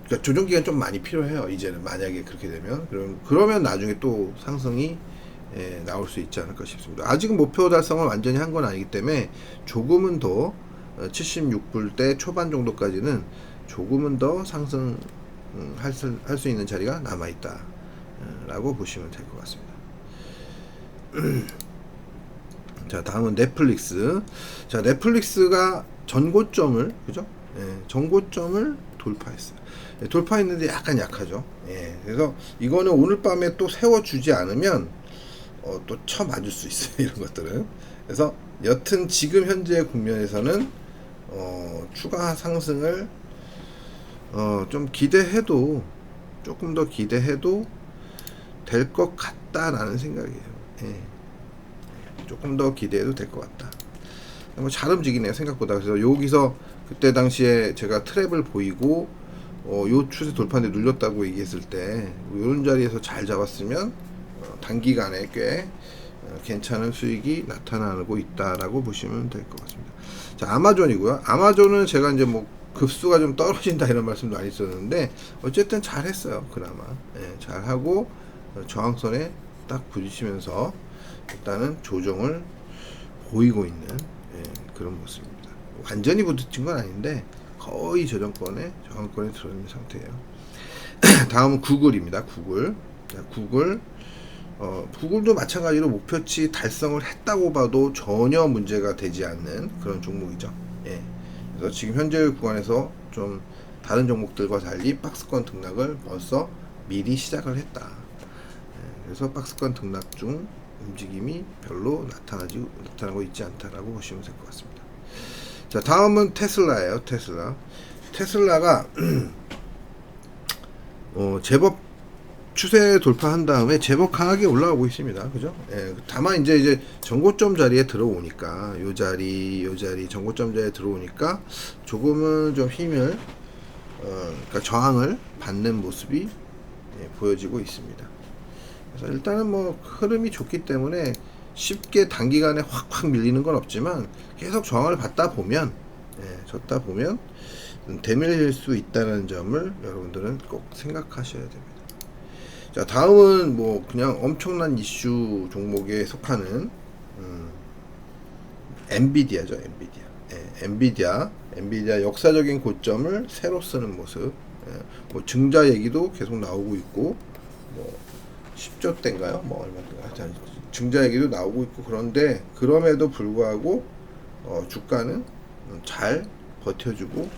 그러니까 조정 기간 좀 많이 필요해요. 이제는 만약에 그렇게 되면 그러면 나중에 또 상승이 나올 수 있지 않을까 싶습니다. 아직은 목표 달성을 완전히 한 건 아니기 때문에 조금은 더 76불대 초반 정도까지는 조금은 더 상승 할 수 있는 자리가 남아있다 라고 보시면 될 것 같습니다. 자, 다음은 넷플릭스. 자, 넷플릭스가 전고점을, 그죠? 전고점을 돌파했어요. 돌파했는데 약간 약하죠. 그래서 이거는 오늘 밤에 또 세워주지 않으면 또 쳐맞을 수 있어요. 이런 것들은. 그래서 여튼 지금 현재 국면에서는 추가 상승을 좀 기대해도, 조금 더 기대해도 될 것 같다라는 생각이에요. 조금 더 기대해도 될 것 같다. 뭐 잘 움직이네요, 생각보다. 그래서 여기서 그때 당시에 제가 트랩을 보이고 요 추세 돌파인데 눌렸다고 얘기했을 때 이런 자리에서 잘 잡았으면 단기간에 꽤 괜찮은 수익이 나타나고 있다라고 보시면 될 것 같습니다. 자, 아마존이고요. 아마존은 제가 이제 뭐 급수가 좀 떨어진다 이런 말씀 많이 있었는데 어쨌든 잘했어요. 그나마 잘하고 저항선에 딱 부딪히면서 일단은 조정을 보이고 있는 그런 모습입니다. 완전히 부딪힌 건 아닌데 거의 저항권에 들어있는 상태예요. 다음은 구글입니다. 구글. 자, 구글도 마찬가지로 목표치 달성을 했다고 봐도 전혀 문제가 되지 않는 그런 종목이죠. 그래서 지금 현재 구간에서 좀 다른 종목들과 달리 박스권 등락을 벌써 미리 시작을 했다. 그래서 박스권 등락 중 움직임이 별로 나타나고 있지 않다라고 보시면 될 것 같습니다. 자, 다음은 테슬라예요. 테슬라가 제법 추세 돌파한 다음에 제법 강하게 올라가고 있습니다. 그죠? 다만 이제 전고점 자리에 들어오니까 요 자리 전고점 자리에 들어오니까 조금은 좀 힘을 그러니까 저항을 받는 모습이 보여지고 있습니다. 그래서 일단은 뭐 흐름이 좋기 때문에 쉽게 단기간에 확 밀리는 건 없지만 계속 저항을 받다 보면 졌다 보면 대밀릴 수 있다는 점을 여러분들은 꼭 생각하셔야 됩니다. 자, 다음은 뭐 그냥 엄청난 이슈 종목에 속하는 엔비디아죠. 엔비디아 역사적인 고점을 새로 쓰는 모습. 뭐 증자 얘기도 계속 나오고 있고 뭐 10조 대인가요? 뭐 얼마 증자 얘기도 나오고 있고 그런데 그럼에도 불구하고 주가는 잘 버텨주고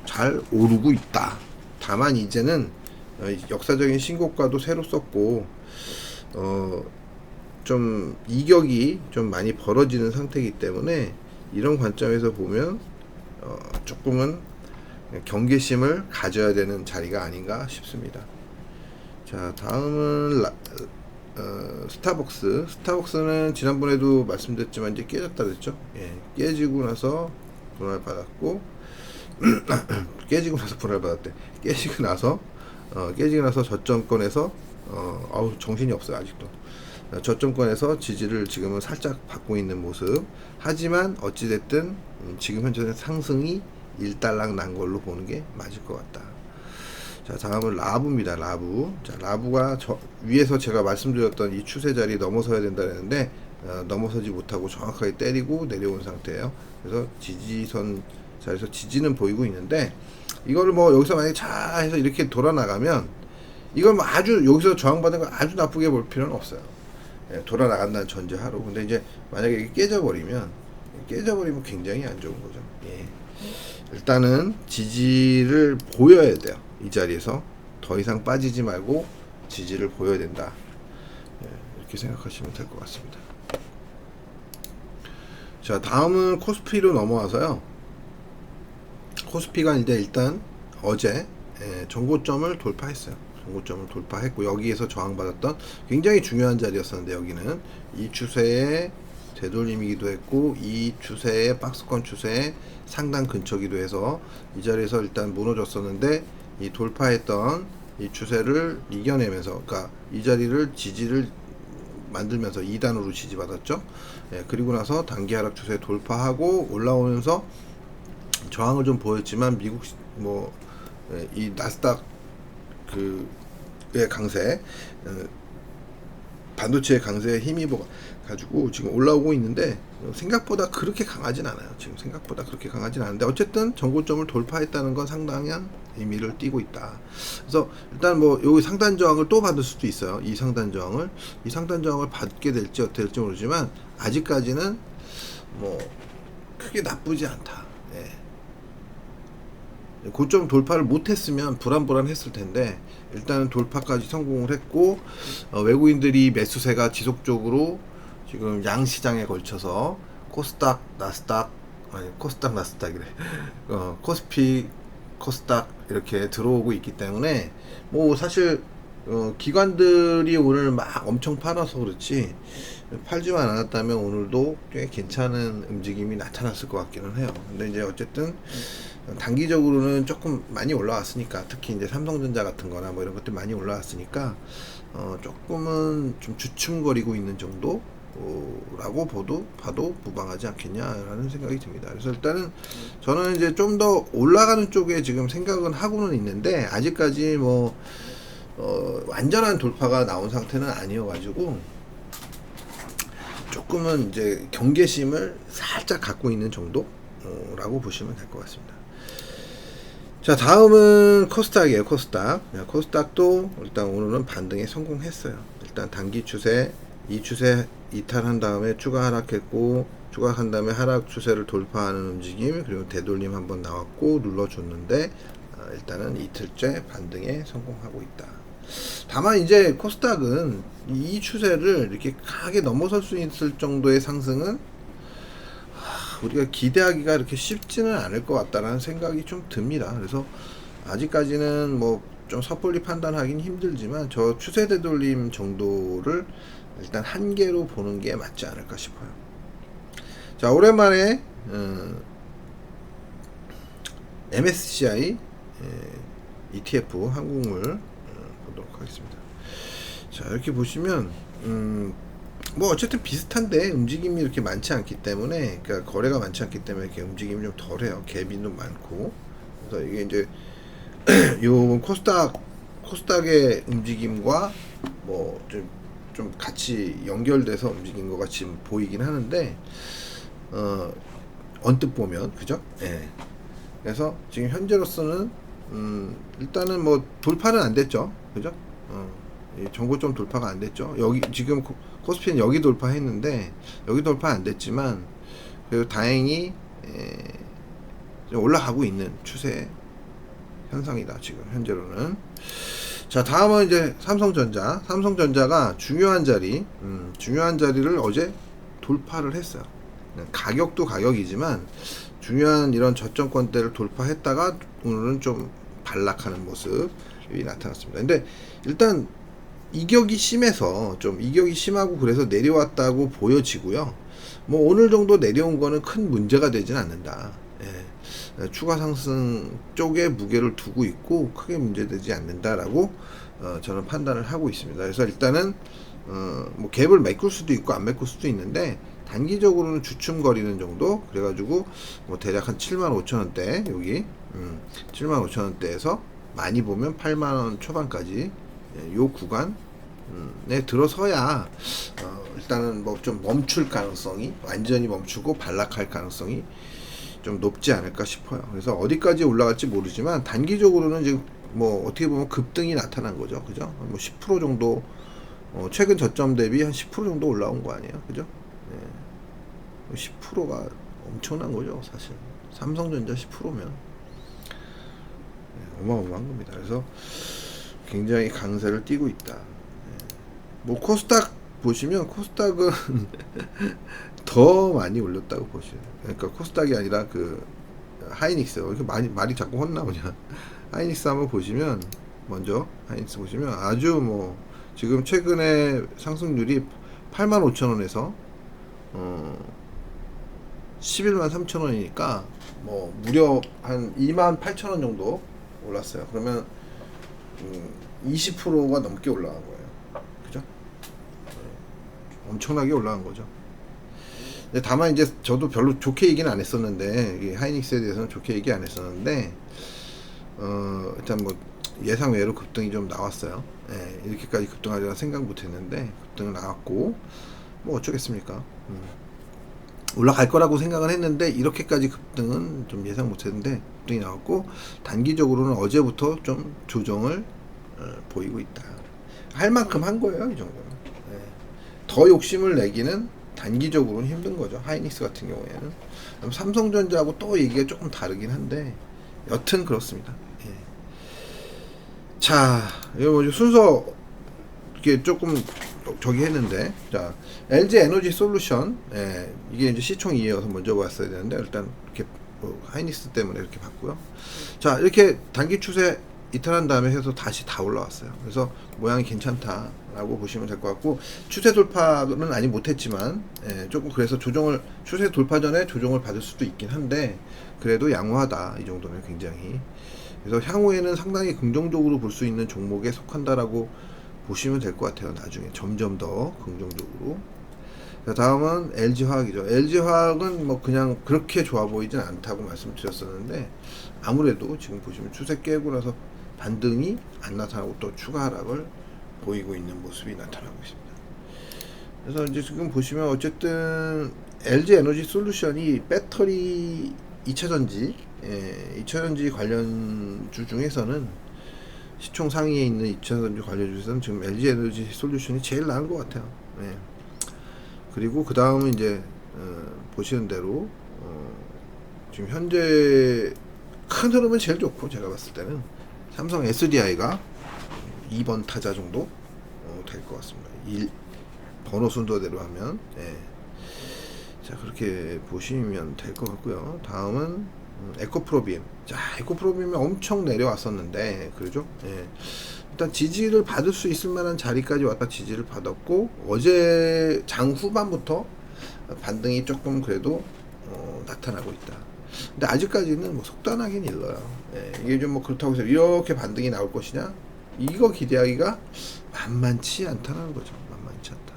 잘 오르고 있다. 다만 이제는 역사적인 신고가도 새로 썼고 좀 이격이 좀 많이 벌어지는 상태이기 때문에 이런 관점에서 보면 조금은 경계심을 가져야 되는 자리가 아닌가 싶습니다. 자, 다음은 스타벅스는 지난번에도 말씀드렸지만 이제 깨졌다 그랬죠. 깨지고 나서 분할 받았고 깨지고 나서 저점권에서 정신이 없어요 아직도. 저점권에서 지지를 지금은 살짝 받고 있는 모습. 하지만 어찌됐든 지금 현재는 상승이 일단락 난 걸로 보는 게 맞을 것 같다. 자, 다음은 라부입니다. 자, 라부가 위에서 제가 말씀드렸던 이 추세 자리 넘어서야 된다 했는데 넘어서지 못하고 정확하게 때리고 내려온 상태예요. 그래서 지지선 자리에서 지지는 보이고 있는데 이거를 뭐 여기서 만약에 잘 해서 이렇게 돌아 나가면 이걸 뭐 아주 여기서 저항받은 걸 아주 나쁘게 볼 필요는 없어요. 돌아 나간다는 전제하로. 근데 이제 만약에 이게 깨져버리면 굉장히 안 좋은 거죠. 일단은 지지를 보여야 돼요. 이 자리에서 더 이상 빠지지 말고 지지를 보여야 된다. 이렇게 생각하시면 될 것 같습니다. 자, 다음은 코스피로 넘어와서요. 코스피가 이제 일단 어제 전고점을 돌파했어요. 전고점을 돌파했고 여기에서 저항받았던 굉장히 중요한 자리였었는데 여기는 이 추세의 되돌림이기도 했고 이 추세의 박스권 추세의 상당 근처기도 해서 이 자리에서 일단 무너졌었는데 이 돌파했던 이 추세를 이겨내면서 그러니까 이 자리를 지지를 만들면서 2단으로 지지받았죠. 그리고 나서 단기 하락 추세 돌파하고 올라오면서 저항을 좀 보였지만 미국 이 나스닥 그의 강세 반도체의 강세에 힘입어 가지고 지금 올라오고 있는데 생각보다 그렇게 강하진 않아요. 않은데 어쨌든 전고점을 돌파했다는 건 상당한 의미를 띠고 있다. 그래서 일단 뭐 여기 상단 저항을 또 받을 수도 있어요. 이 상단 저항을 받게 될지 어떻게 될지 모르지만 아직까지는 뭐 크게 나쁘지 않다. 고점 돌파를 못했으면 불안했을 텐데 일단은 돌파까지 성공을 했고 외국인들이 매수세가 지속적으로 지금 양시장에 걸쳐서 코스닥 나스닥이래 코스피 코스닥 이렇게 들어오고 있기 때문에 뭐 사실 기관들이 오늘 막 엄청 팔아서 그렇지 팔지만 않았다면 오늘도 꽤 괜찮은 움직임이 나타났을 것 같기는 해요. 근데 이제 어쨌든 단기적으로는 조금 많이 올라왔으니까 특히 이제 삼성전자 같은 거나 뭐 이런 것들 많이 올라왔으니까 조금은 좀 주춤거리고 있는 정도 라고 봐도 무방하지 않겠냐라는 생각이 듭니다. 그래서 일단은 저는 이제 좀 더 올라가는 쪽에 지금 생각은 하고는 있는데 아직까지 뭐 완전한 돌파가 나온 상태는 아니어가지고 조금은 이제 경계심을 살짝 갖고 있는 정도라고 보시면 될 것 같습니다. 자, 다음은 코스닥이에요. 코스닥도 일단 오늘은 반등에 성공했어요. 일단 단기 추세, 이 추세 이탈한 다음에 추가 하락했고, 추가한 다음에 하락 추세를 돌파하는 움직임, 그리고 되돌림 한번 나왔고 눌러줬는데 일단은 이틀째 반등에 성공하고 있다. 다만 이제 코스닥은 이 추세를 이렇게 강하게 넘어설 수 있을 정도의 상승은 우리가 기대하기가 이렇게 쉽지는 않을 것 같다라는 생각이 좀 듭니다. 그래서 아직까지는 뭐 좀 섣불리 판단하긴 힘들지만 저 추세 되돌림 정도를 일단 한계로 보는 게 맞지 않을까 싶어요. 자, 오랜만에 MSCI ETF 한국물 보도록 하겠습니다. 자, 이렇게 보시면 뭐 어쨌든 비슷한데 움직임이 이렇게 많지 않기 때문에, 그러니까 거래가 많지 않기 때문에 이렇게 움직임이 좀 덜해요. 갭이 좀 많고. 그래서 이게 이제 요 코스닥의 움직임과 뭐 좀 같이 연결돼서 움직인 것 같이 보이긴 하는데 언뜻 보면 그죠? 예. 그래서 지금 현재로서는 일단은 뭐 돌파는 안 됐죠, 그죠? 정고점 돌파가 안 됐죠. 여기 지금 코스피는 여기 돌파했는데 여기 돌파 안 됐지만 그래도 다행히 올라가고 있는 추세 현상이다 지금 현재로는. 자, 다음은 이제 삼성전자가 중요한 자리를 어제 돌파를 했어요. 가격도 가격이지만 중요한 이런 저점권대를 돌파했다가 오늘은 좀 반락하는 모습이 나타났습니다. 근데 일단 이격이 심하고 그래서 내려왔다고 보여지고요. 뭐 오늘 정도 내려온 거는 큰 문제가 되진 않는다. 예. 추가 상승 쪽에 무게를 두고 있고 크게 문제되지 않는다라고 저는 판단을 하고 있습니다. 그래서 일단은 뭐 갭을 메꿀 수도 있고 안 메꿀 수도 있는데 단기적으로는 주춤거리는 정도, 그래가지고 뭐 대략 한 75,000원대, 여기 75,000원대에서 많이 보면 8만원 초반까지 요 구간에 들어서야 일단은 뭐 좀 멈출 가능성이, 완전히 멈추고 반락할 가능성이 좀 높지 않을까 싶어요. 그래서 어디까지 올라갈지 모르지만 단기적으로는 지금 뭐 어떻게 보면 급등이 나타난 거죠, 그죠? 뭐 10% 정도 최근 저점 대비 한 10% 정도 올라온 거 아니에요, 그죠? 10%가 엄청난 거죠, 사실. 삼성전자 10%면 어마어마한 겁니다. 그래서 굉장히 강세를 띠고 있다. 뭐 코스닥 보시면 코스닥은 더 많이 올렸다고 보시면, 그러니까 코스닥이 아니라 그 하이닉스, 이렇게 말이 자꾸 혼나오냐. 하이닉스 한번 보시면, 먼저 하이닉스 보시면 아주 뭐 지금 최근에 상승률이 85,000원에서 113,000원이니까 뭐 무려 한 28,000원 정도 올랐어요. 그러면 20%가 넘게 올라간 거예요. 그죠? 엄청나게 올라간 거죠. 근데 다만 이제 저도 별로 좋게 얘기는 안 했었는데, 하이닉스에 대해서는 좋게 얘기 안 했었는데, 일단 뭐 예상 외로 급등이 좀 나왔어요. 예, 이렇게까지 급등하리라 생각 못 했는데 급등은 나왔고, 뭐 어쩌겠습니까. 올라갈 거라고 생각은 했는데 이렇게까지 급등은 좀 예상 못 했는데 급등이 나왔고, 단기적으로는 어제부터 좀 조정을 보이고 있다. 할 만큼 한 거예요, 이 정도는. 예. 더 욕심을 내기는 단기적으로는 힘든 거죠, 하이닉스 같은 경우에는. 삼성전자하고 또 얘기가 조금 다르긴 한데 여튼 그렇습니다. 예. 자, 이거 뭐지, 순서 이게 조금 저기 했는데, 자, LG 에너지 솔루션, 예, 이게 이제 시총2위여서 먼저 봤어야 되는데 일단 이렇게 하이닉스 때문에 이렇게 봤고요. 자, 이렇게 단기 추세 이탈한 다음에 해서 다시 다 올라왔어요. 그래서 모양이 괜찮다라고 보시면 될 것 같고, 추세 돌파는 아직 못했지만 조금 그래서 추세 돌파 전에 조정을 받을 수도 있긴 한데 그래도 양호하다, 이 정도면 굉장히. 그래서 향후에는 상당히 긍정적으로 볼 수 있는 종목에 속한다라고 보시면 될 것 같아요. 나중에 점점 더 긍정적으로. 자, 다음은 LG화학이죠. LG화학은 뭐 그냥 그렇게 좋아 보이진 않다고 말씀드렸었는데, 아무래도 지금 보시면 추세 깨고 나서 반등이 안 나타나고 또 추가 하락을 보이고 있는 모습이 나타나고 있습니다. 그래서 이제 지금 보시면 어쨌든 LG 에너지 솔루션이 배터리 2차전지, 2차전지 관련주 중에서는 시총 상위에 있는 2차전지 관련주에서는 지금 LG 에너지 솔루션이 제일 나은 것 같아요. 예. 그리고 그 다음은 이제 보시는 대로 지금 현재 큰 흐름은 제일 좋고, 제가 봤을 때는 삼성 SDI가 2번 타자 정도 될 것 같습니다. 번호 순서대로 하면. 예. 자, 그렇게 보시면 될 것 같고요. 다음은 에코프로비엠. 자, 에코프로비엠이 엄청 내려왔었는데, 그러죠? 예. 일단 지지를 받을 수 있을 만한 자리까지 왔다 지지를 받았고, 어제 장 후반부터 반등이 조금 그래도 나타나고 있다. 근데 아직까지는 뭐 속단하긴 일러요. 예, 이게 좀 뭐 그렇다고 해서 이렇게 반등이 나올 것이냐, 이거 기대하기가 만만치 않다는 거죠. 만만치 않다.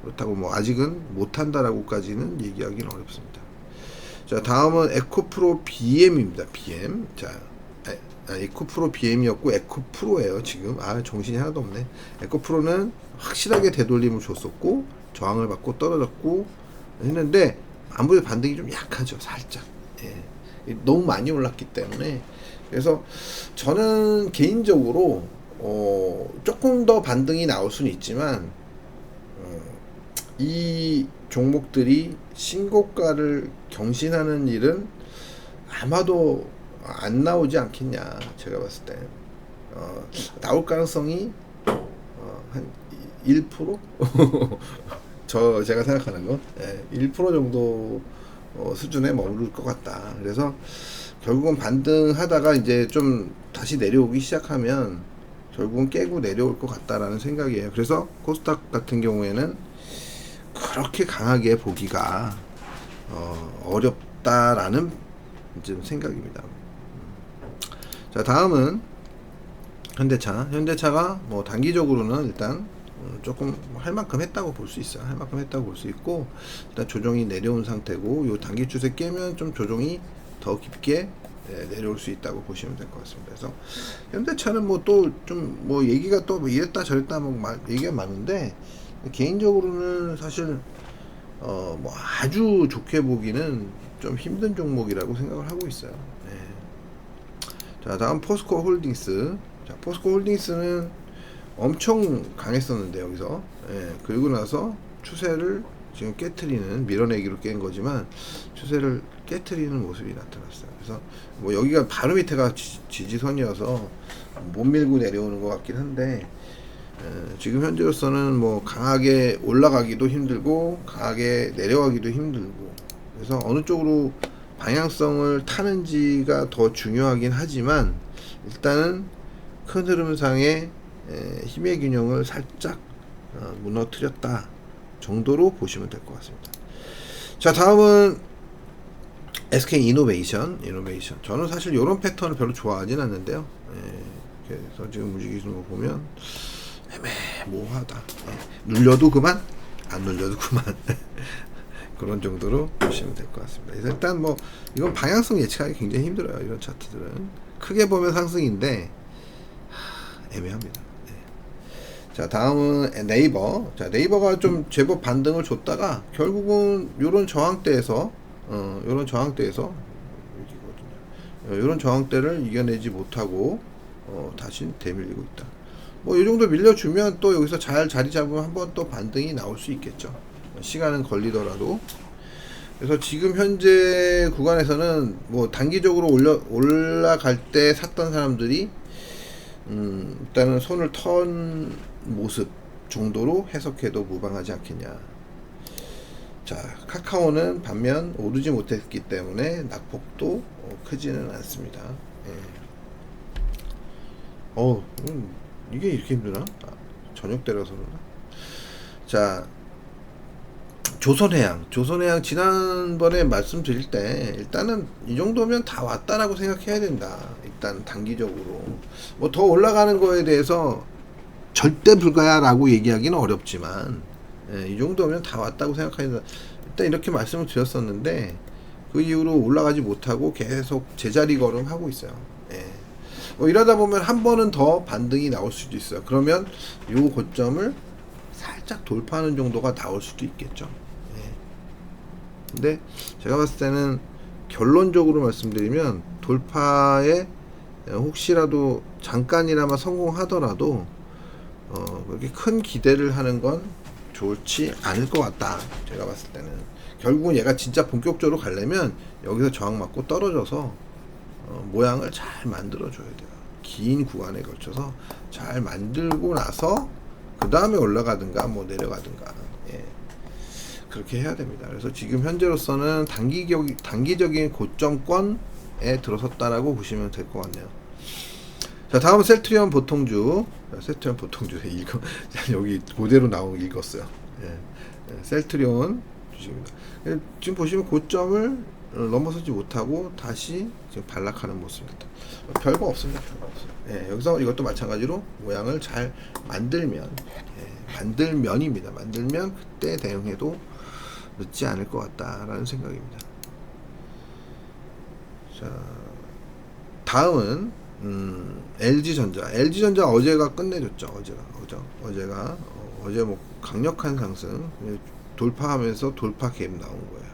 그렇다고 뭐 아직은 못한다라고까지는 얘기하기는 어렵습니다. 자, 다음은 에코프로 BM입니다. BM. 자, 에코프로 BM이었고 에코프로예요 지금. 정신이 하나도 없네. 에코프로는 확실하게 되돌림을 줬었고 저항을 받고 떨어졌고 했는데, 아무래도 반등이 좀 약하죠, 살짝. 예. 너무 많이 올랐기 때문에. 그래서 저는 개인적으로 조금 더 반등이 나올 수는 있지만, 이 종목들이 신고가를 경신하는 일은 아마도 안 나오지 않겠냐, 제가 봤을 때. 나올 가능성이 한 1%? 제가 생각하는 건 1% 정도 수준에 머무를 것 같다. 그래서 결국은 반등하다가 이제 좀 다시 내려오기 시작하면 결국은 깨고 내려올 것 같다라는 생각이에요. 그래서 코스닥 같은 경우에는 그렇게 강하게 보기가 어렵다라는 좀 생각입니다. 자, 다음은 현대차. 현대차가 뭐 단기적으로는 일단 조금 할 만큼 했다고 볼 수 있어요. 할 만큼 했다고 볼 수 있고, 일단 조정이 내려온 상태고, 요 단기 추세 깨면 좀 조정이 더 깊게 내려올 수 있다고 보시면 될 것 같습니다. 그래서 현대차는 뭐 또 좀 뭐 얘기가 또 뭐 이랬다 저랬다 뭐 얘기가 많은데, 개인적으로는 사실 뭐 아주 좋게 보기는 좀 힘든 종목이라고 생각을 하고 있어요. 네. 자, 다음 포스코 홀딩스. 자, 포스코 홀딩스는 엄청 강했었는데 여기서, 그리고 나서 추세를 지금 깨트리는, 밀어내기로 깬 거지만 추세를 깨트리는 모습이 나타났어요. 그래서 뭐 여기가 바로 밑에가 지지선이어서 못 밀고 내려오는 것 같긴 한데, 지금 현재로서는 뭐 강하게 올라가기도 힘들고 강하게 내려가기도 힘들고, 그래서 어느 쪽으로 방향성을 타는지가 더 중요하긴 하지만, 일단은 큰 흐름상의 힘의 균형을 살짝 무너뜨렸다 정도로 보시면 될 것 같습니다. 자, 다음은 SK 이노베이션. 저는 사실 이런 패턴을 별로 좋아하진 않는데요. 그래서 지금 움직이는 거 보면 애매모호하다. 눌려도 그만, 안 눌려도 그만. 그런 정도로 보시면 될 것 같습니다. 그래서 일단 뭐 이건 방향성 예측하기 굉장히 힘들어요. 이런 차트들은 크게 보면 상승인데 애매합니다. 자, 다음은 네이버. 자, 네이버가 좀 제법 반등을 줬다가 결국은 요런 저항대에서 요런 저항대를 이겨내지 못하고 다시 되밀리고 있다. 뭐 이 정도 밀려주면 또 여기서 잘 자리 잡으면 한번 또 반등이 나올 수 있겠죠. 시간은 걸리더라도. 그래서 지금 현재 구간에서는 뭐 단기적으로 올라갈 때 샀던 사람들이 일단은 손을 턴 모습 정도로 해석해도 무방하지 않겠냐. 자, 카카오는 반면 오르지 못했기 때문에 낙폭도 크지는 않습니다. 이게 이렇게 힘드나? 저녁 때라서 그런가? 자, 조선해양 지난번에 말씀드릴 때 일단은 이 정도면 다 왔다라고 생각해야 된다. 일단 단기적으로 뭐 더 올라가는 거에 대해서 절대 불가야라고 얘기하기는 어렵지만, 예, 이 정도면 다 왔다고 생각합니다. 일단 이렇게 말씀을 드렸었는데 그 이후로 올라가지 못하고 계속 제자리 걸음하고 있어요. 예. 이러다 보면 한 번은 더 반등이 나올 수도 있어요. 그러면 요 고점을 살짝 돌파하는 정도가 나올 수도 있겠죠. 예. 근데 제가 봤을 때는 결론적으로 말씀드리면 돌파에 혹시라도 잠깐이나마 성공하더라도 그렇게 큰 기대를 하는 건 좋지 않을 것 같다. 제가 봤을 때는 결국은 얘가 진짜 본격적으로 가려면 여기서 저항 맞고 떨어져서 모양을 잘 만들어 줘야 돼요. 긴 구간에 걸쳐서 잘 만들고 나서 그 다음에 올라가든가 뭐 내려가든가, 예. 그렇게 해야 됩니다. 그래서 지금 현재로서는 단기적인 고점권에 들어섰다라고 보시면 될 것 같네요. 자, 다음은 셀트리온 보통주. 셀트리온 보통주 여기 그대로 읽었어요. 예. 셀트리온 주식입니다. 지금 보시면 고점을 넘어서지 못하고 다시 지금 반락하는 모습입니다. 별거 없습니다. 별거 없어요. 예, 여기서 이것도 마찬가지로 모양을 잘 만들면, 만들면입니다. 만들면 그때 대응해도 늦지 않을 것 같다라는 생각입니다. 자, 다음은 LG전자. LG전자 어제가 끝내줬죠. 어제가 어제 뭐 강력한 상승 돌파하면서 돌파 갭 나온 거예요.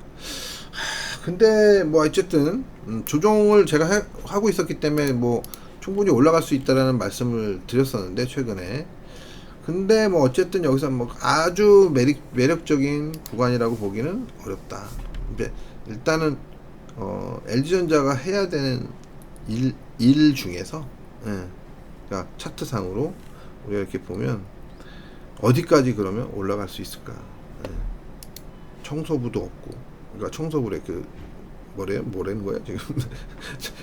근데 뭐 어쨌든 조정을 제가 하고 있었기 때문에 뭐 충분히 올라갈 수 있다라는 말씀을 드렸었는데 최근에. 근데 뭐 어쨌든 여기서 뭐 아주 매력적인 구간이라고 보기는 어렵다. 근데 일단은 LG전자가 해야 되는 일 중에서, 그러니까 차트상으로 우리가 이렇게 보면 어디까지 그러면 올라갈 수 있을까? 청소부도 없고, 그러니까 청소부래 뭐라는 거야 지금?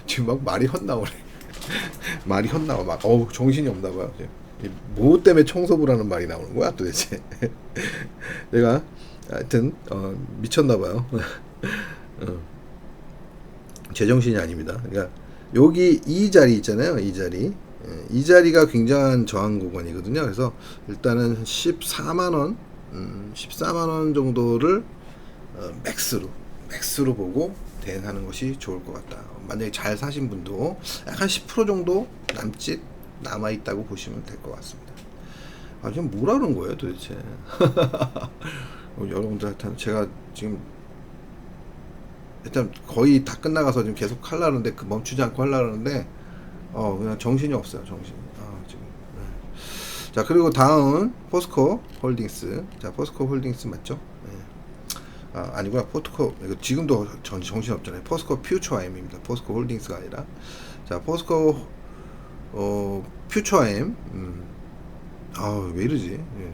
지금 막 말이 헛나오네. 말이 헛나와 막 정신이 없나 봐요. 뭐 때문에 청소부라는 말이 나오는 거야 도대체? 내가 하여튼 미쳤나 봐요. 제정신이 아닙니다. 그러니까 여기 이 자리 있잖아요. 이 자리가 굉장한 저항 구간이거든요. 그래서 일단은 14만원 14만원 정도를 맥스로 보고 대응하는 것이 좋을 것 같다. 만약에 잘 사신 분도 약간 10% 정도 남아있다고 보시면 될 것 같습니다. 지금 뭐라는 거예요 도대체? 여러분들한테 제가 지금 일단 거의 다 끝나가서 지금 계속 하려는데 멈추지 않고 하려는데 그냥 정신이 없어요. 지금. 자, 그리고 다음 포스코 홀딩스. 자, 포스코 홀딩스 맞죠? 아니구나. 포스코 이거 지금도 정신 없잖아요. 포스코 퓨처엠입니다. 포스코 홀딩스가 아니라. 자, 포스코 퓨처엠. 왜 이러지? 예.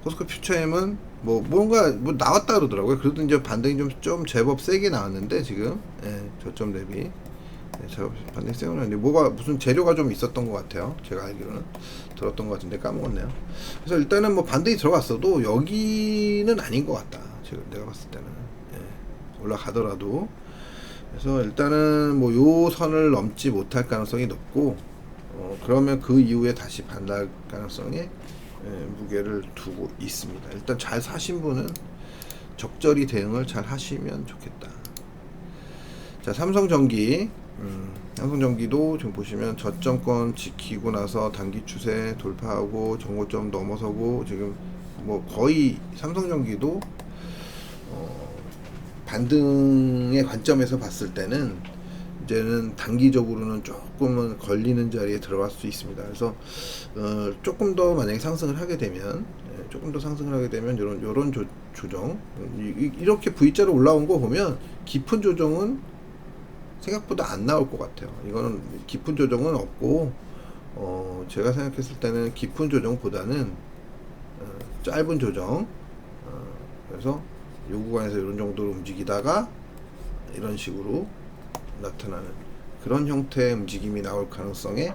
포스코 퓨처엠은 뭔가 나왔다 그러더라고요. 그래도 이제 반등이 좀 제법 세게 나왔는데 지금 저점 대비 제법 반등이 세게 나왔는데 무슨 재료가 좀 있었던 것 같아요. 제가 알기로는 들었던 것 같은데 까먹었네요. 그래서 일단은 뭐 반등이 들어갔어도 여기는 아닌 것 같다. 내가 봤을 때는 올라가더라도. 그래서 일단은 뭐 요 선을 넘지 못할 가능성이 높고 그러면 그 이후에 다시 반락 가능성에 무게를 두고 있습니다. 일단 잘 사신 분은 적절히 대응을 잘 하시면 좋겠다. 자, 삼성전기. 삼성전기도 지금 보시면 저점권 지키고 나서 단기 추세 돌파하고 정고점 넘어서고 지금 뭐 거의 삼성전기도 반등의 관점에서 봤을 때는 이제는 단기적으로는 조금은 걸리는 자리에 들어갈 수 있습니다. 그래서 조금 더 만약에 상승을 하게 되면 요런 조정 이렇게 V자로 올라온 거 보면 깊은 조정은 생각보다 안 나올 것 같아요. 이거는 깊은 조정은 없고 제가 생각했을 때는 깊은 조정보다는 짧은 조정. 그래서 요 구간에서 이런 정도로 움직이다가 이런 식으로 나타나는 그런 형태의 움직임이 나올 가능성에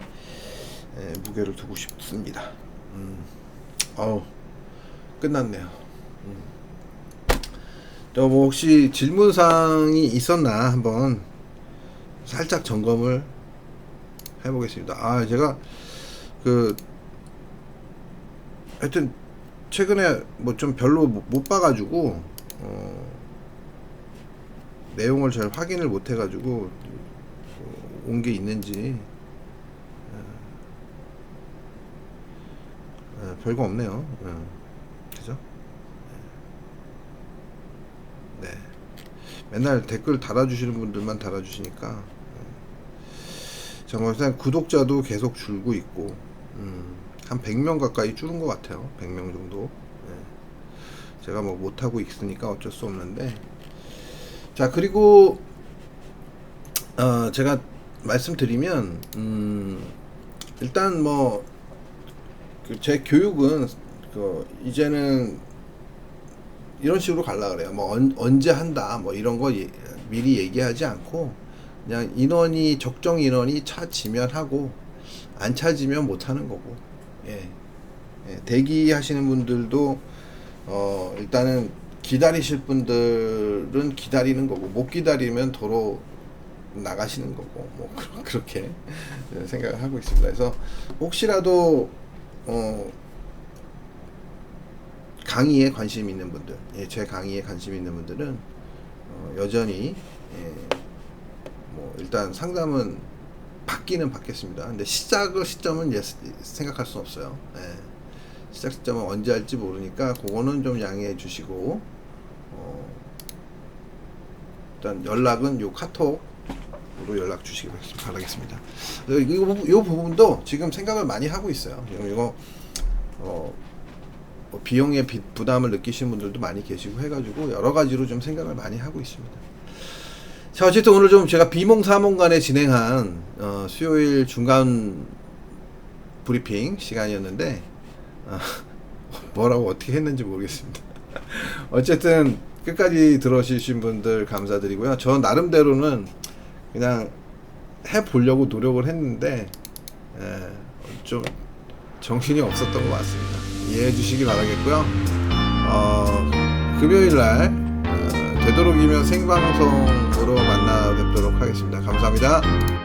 무게를 두고 싶습니다. 끝났네요. 또 뭐 혹시 질문사항이 있었나 한번 살짝 점검을 해보겠습니다. 제가 하여튼 최근에 뭐 좀 별로 못 봐가지고 내용을 잘 확인을 못 해가지고 온 게 있는지 별거 없네요. 그죠? 네. 맨날 댓글 달아주시는 분들만 달아주시니까 정말 구독자도 계속 줄고 있고 한 100명 가까이 줄은 것 같아요. 100명 정도. 제가 뭐 못하고 있으니까 어쩔 수 없는데, 자, 그리고 제가 말씀드리면 일단 뭐 제 교육은 이제는 이런 식으로 갈라 그래요. 뭐 언제 한다 뭐 이런 거 미리 얘기하지 않고 그냥 인원이 적정 인원이 차지면 하고 안 차지면 못 하는 거고. 예. 대기하시는 분들도 일단은 기다리실 분들은 기다리는 거고 못 기다리면 도로 나가시는 거고 뭐 그렇게 생각을 하고 있습니다. 그래서 혹시라도 강의에 관심 있는 분들, 제 강의에 관심 있는 분들은 여전히 뭐 일단 상담은 받기는 받겠습니다. 근데 시점은 생각할 수 없어요. 시작 시점은 언제 할지 모르니까 그거는 좀 양해해 주시고 일단 연락은 요 카톡으로 연락 주시기 바라겠습니다. 이 부분도 지금 생각을 많이 하고 있어요. 이거 비용의 부담을 느끼시는 분들도 많이 계시고 해가지고 여러 가지로 좀 생각을 많이 하고 있습니다. 자, 어쨌든 오늘 좀 제가 비몽사몽간에 진행한 수요일 중간 브리핑 시간이었는데 뭐라고 어떻게 했는지 모르겠습니다. 어쨌든 끝까지 들어주신 분들 감사드리고요. 저 나름대로는 그냥 해보려고 노력을 했는데 좀 정신이 없었던 것 같습니다. 이해해 주시기 바라겠고요. 금요일날 되도록이면 생방송으로 만나 뵙도록 하겠습니다. 감사합니다.